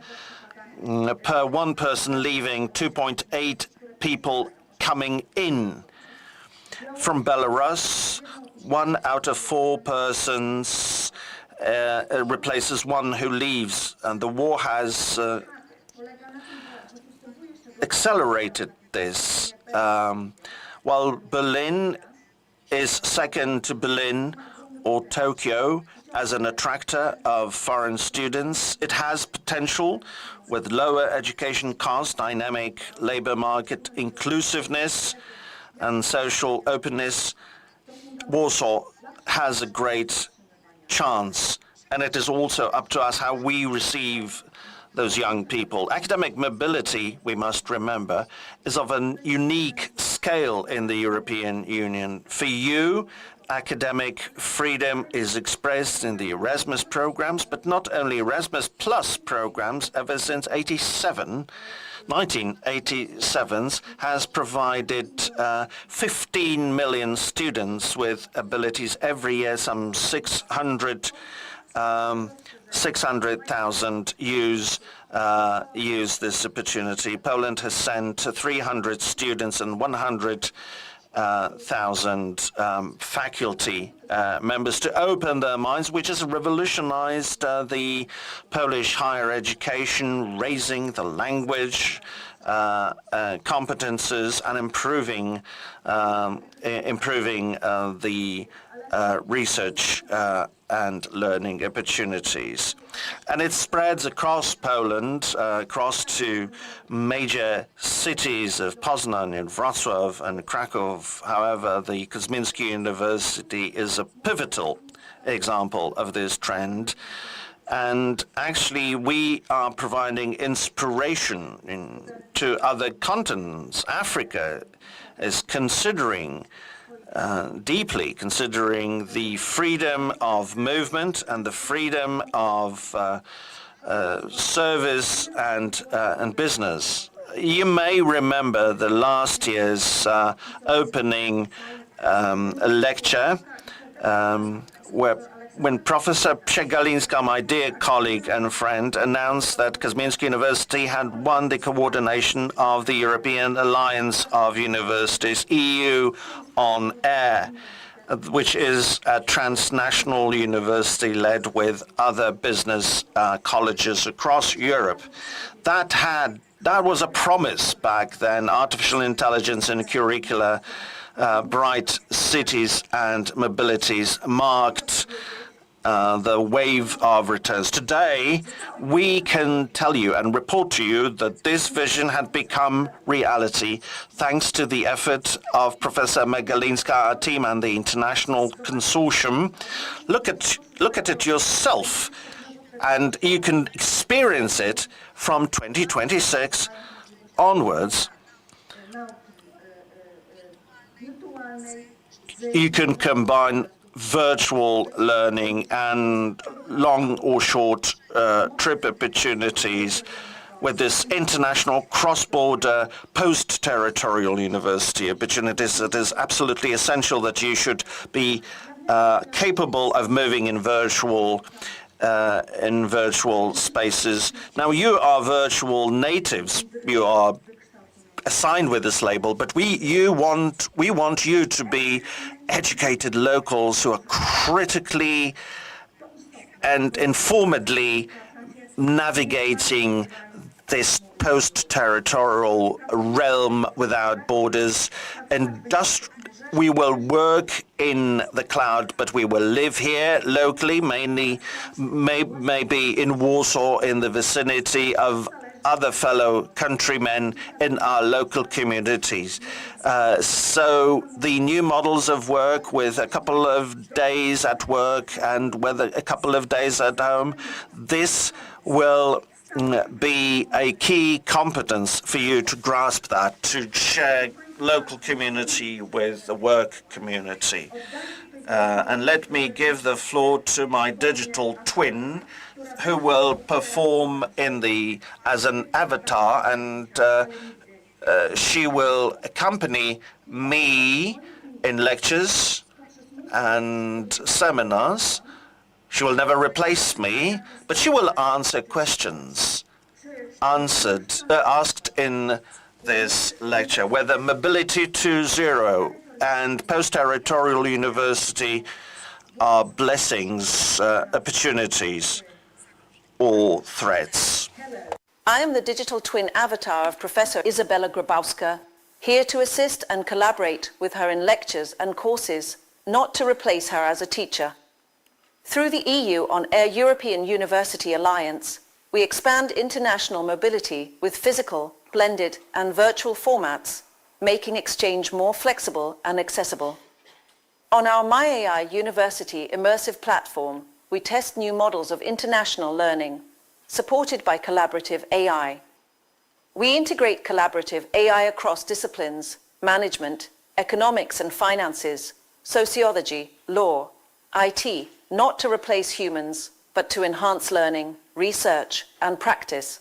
Per one person leaving, 2.8 people coming in. From Belarus, 1 out of 4 persons replaces one who leaves, and the war has accelerated this. While Berlin is second to Berlin or Tokyo as an attractor of foreign students, it has potential with lower education costs, dynamic labor market, inclusiveness, and social openness. Warsaw has a great chance, and it is also up to us how we receive those young people. Academic mobility, we must remember, is of a unique scale in the European Union. For you, academic freedom is expressed in the Erasmus programs, but not only Erasmus Plus programs. Ever since 1987 has provided 15 million students with abilities every year. Some 600,000 use this opportunity. Poland has sent 300 students and 100,000 faculty members to open their minds, which has revolutionized the Polish higher education, raising the language competences and improving the research and learning opportunities. And it spreads across Poland, across to major cities of Poznań and Wrocław and Krakow. However, the Kozminski University is a pivotal example of this trend. And actually, we are providing inspiration to other continents. Africa is deeply considering the freedom of movement and the freedom of service and business. You may remember the last year's opening lecture when Professor Przegalińska, my dear colleague and friend, announced that Kozminski University had won the coordination of the European Alliance of Universities, EU on Air, which is a transnational university led with other business colleges across Europe. That was a promise back then, artificial intelligence in curricula, bright cities and mobilities marked the wave of returns. Today, we can tell you and report to you that this vision had become reality thanks to the effort of Professor Megalińska, our team, and the international consortium. Look at it yourself, and you can experience it from 2026 onwards. You can combine virtual learning and long or short trip opportunities with this international cross-border post-territorial university opportunities. It is absolutely essential that you should be capable of moving in virtual spaces. Now, you are virtual natives. You are assigned with this label, but we want you to be educated locals who are critically and informedly navigating this post-territorial realm without borders. We will work in the cloud, but we will live here locally, mainly maybe in Warsaw, in the vicinity of other fellow countrymen in our local communities. So the new models of work with a couple of days at work and with a couple of days at home, this will be a key competence for you to grasp that, to share local community with the work community. And let me give the floor to my digital twin, who will perform as an avatar, and she will accompany me in lectures and seminars. She will never replace me, but she will answer questions asked in this lecture, whether Mobility 2.0 and Post-Territorial University are blessings, opportunities, or threats. I am the digital twin avatar of Professor Izabela Grabowska, here to assist and collaborate with her in lectures and courses, not to replace her as a teacher. Through the EU on Air European University Alliance, we expand international mobility with physical, blended and virtual formats, making exchange more flexible and accessible. On our MyAI University immersive platform, we test new models of international learning, supported by collaborative AI. We integrate collaborative AI across disciplines, management, economics and finances, sociology, law, IT, not to replace humans, but to enhance learning, research, and practice.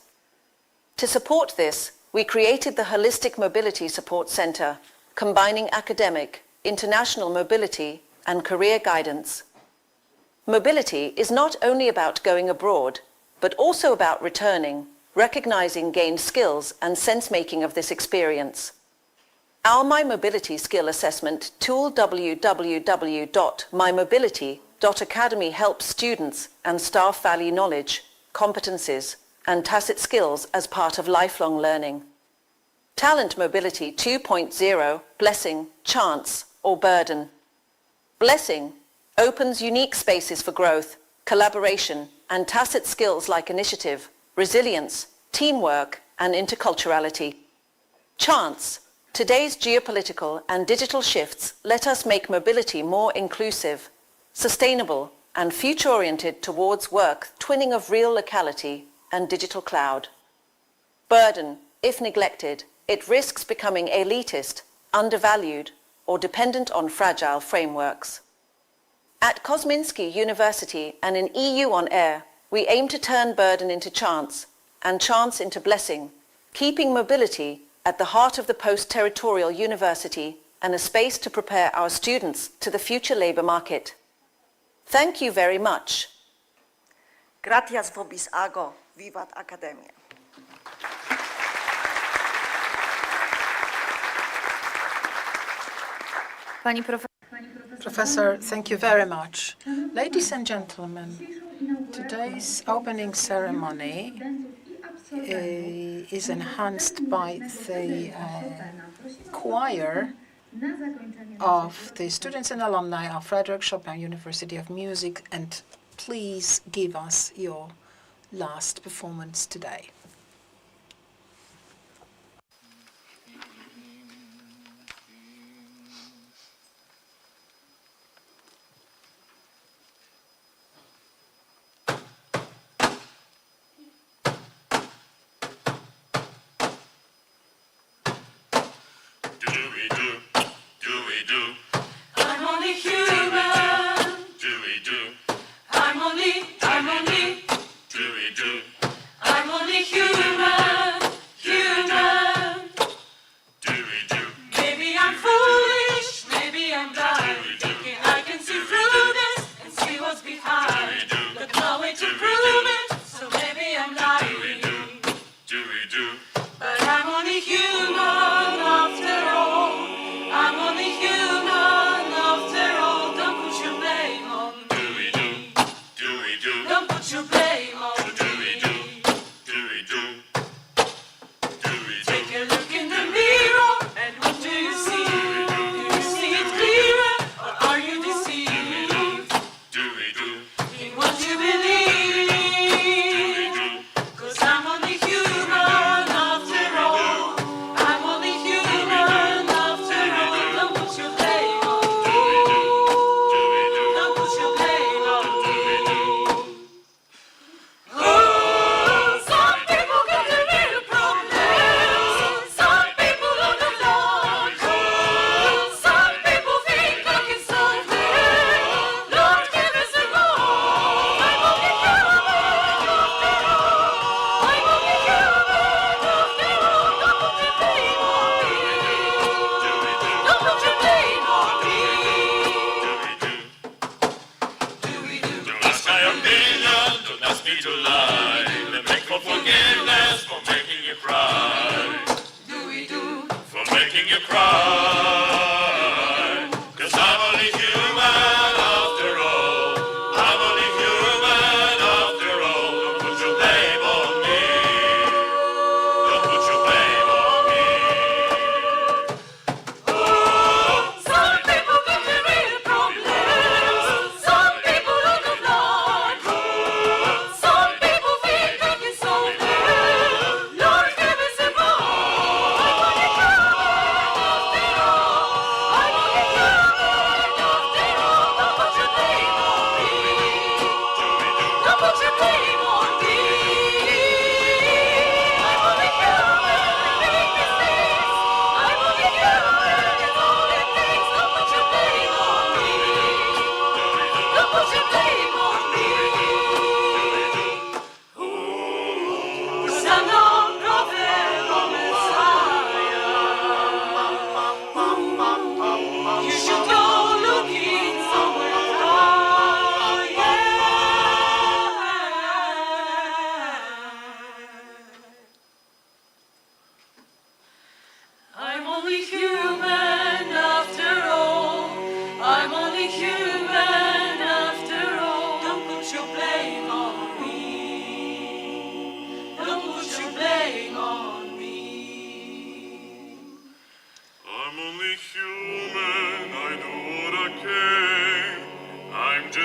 To support this, we created the Holistic Mobility Support Center, combining academic, international mobility, and career guidance. Mobility is not only about going abroad, but also about returning, recognizing gained skills and sense-making of this experience. Our MyMobility skill assessment tool www.mymobility.academy helps students and staff value knowledge, competencies, and tacit skills as part of lifelong learning. Talent Mobility 2.0, Blessing, Chance, or Burden. Blessing opens unique spaces for growth, collaboration, and tacit skills like initiative, resilience, teamwork, and interculturality. Chance. Today's geopolitical and digital shifts let us make mobility more inclusive, sustainable, and future-oriented towards work twinning of real locality and digital cloud. Burden. If neglected, it risks becoming elitist, undervalued, or dependent on fragile frameworks. At Kozminski University and in EU on Air, we aim to turn burden into chance and chance into blessing, keeping mobility at the heart of the Post-Territorial University and a space to prepare our students to the future labour market. Thank you very much. Gratias vobis ago, vivat Akademia. Professor, thank you very much. Ladies and gentlemen, today's opening ceremony is enhanced by the choir of the students and alumni of Frederick Chopin University of Music, and please give us your last performance today.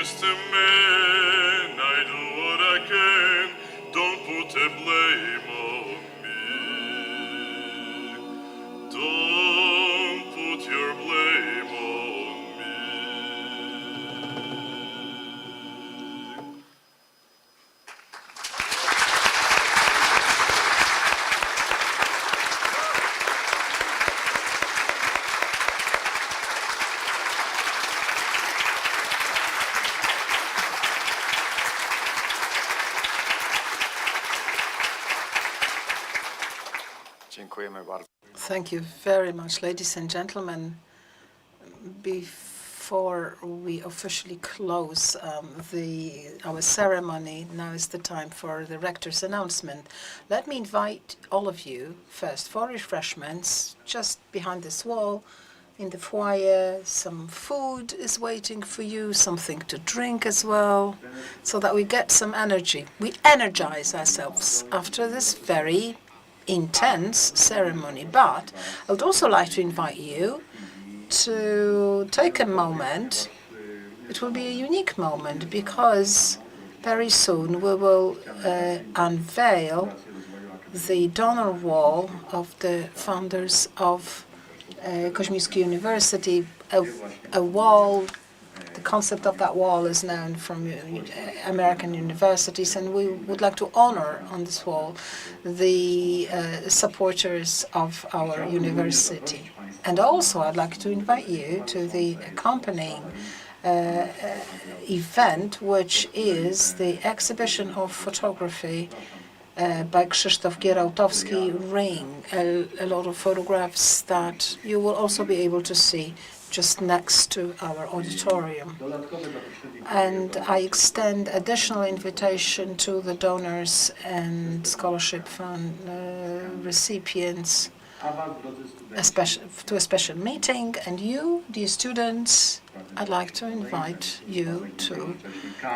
just a man, I do what I can. Don't put a blame on me. Don't put your blame on me. Dziękujemy bardzo. Thank you very much, ladies and gentlemen. Before we officially close our ceremony, now is the time for the rector's announcement. Let me invite all of you first for refreshments just behind this wall in the foyer. Some food is waiting for you, something to drink as well, so that we get some energy. We energize ourselves after this very intense ceremony. But I would also like to invite you to take a moment. It will be a unique moment because very soon we will unveil the donor wall of the founders of Kozminski University, a wall. The concept of that wall is known from American universities, and we would like to honor on this wall the supporters of our university. And also I'd like to invite you to the accompanying event, which is the exhibition of photography by Krzysztof Gierałtowski, Ring, a lot of photographs that you will also be able to see just next to our auditorium. And I extend additional invitation to the donors and scholarship fund recipients to a special meeting. And you, dear students, I'd like to invite you to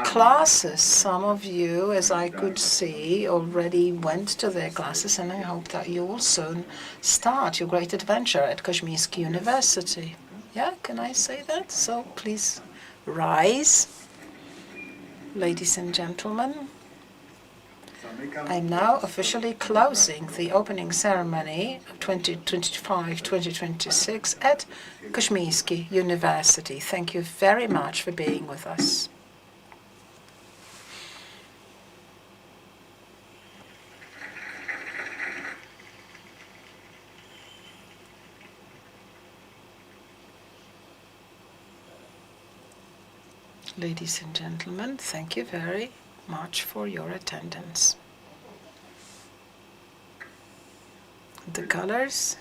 classes. Some of you, as I could see, already went to their classes, and I hope that you will soon start your great adventure at Kozminski University. Yeah, can I say that? So please rise, ladies and gentlemen. I'm now officially closing the opening ceremony of 2025-2026 at Kozminski University. Thank you very much for being with us. Ladies and gentlemen, thank you very much for your attendance. The colors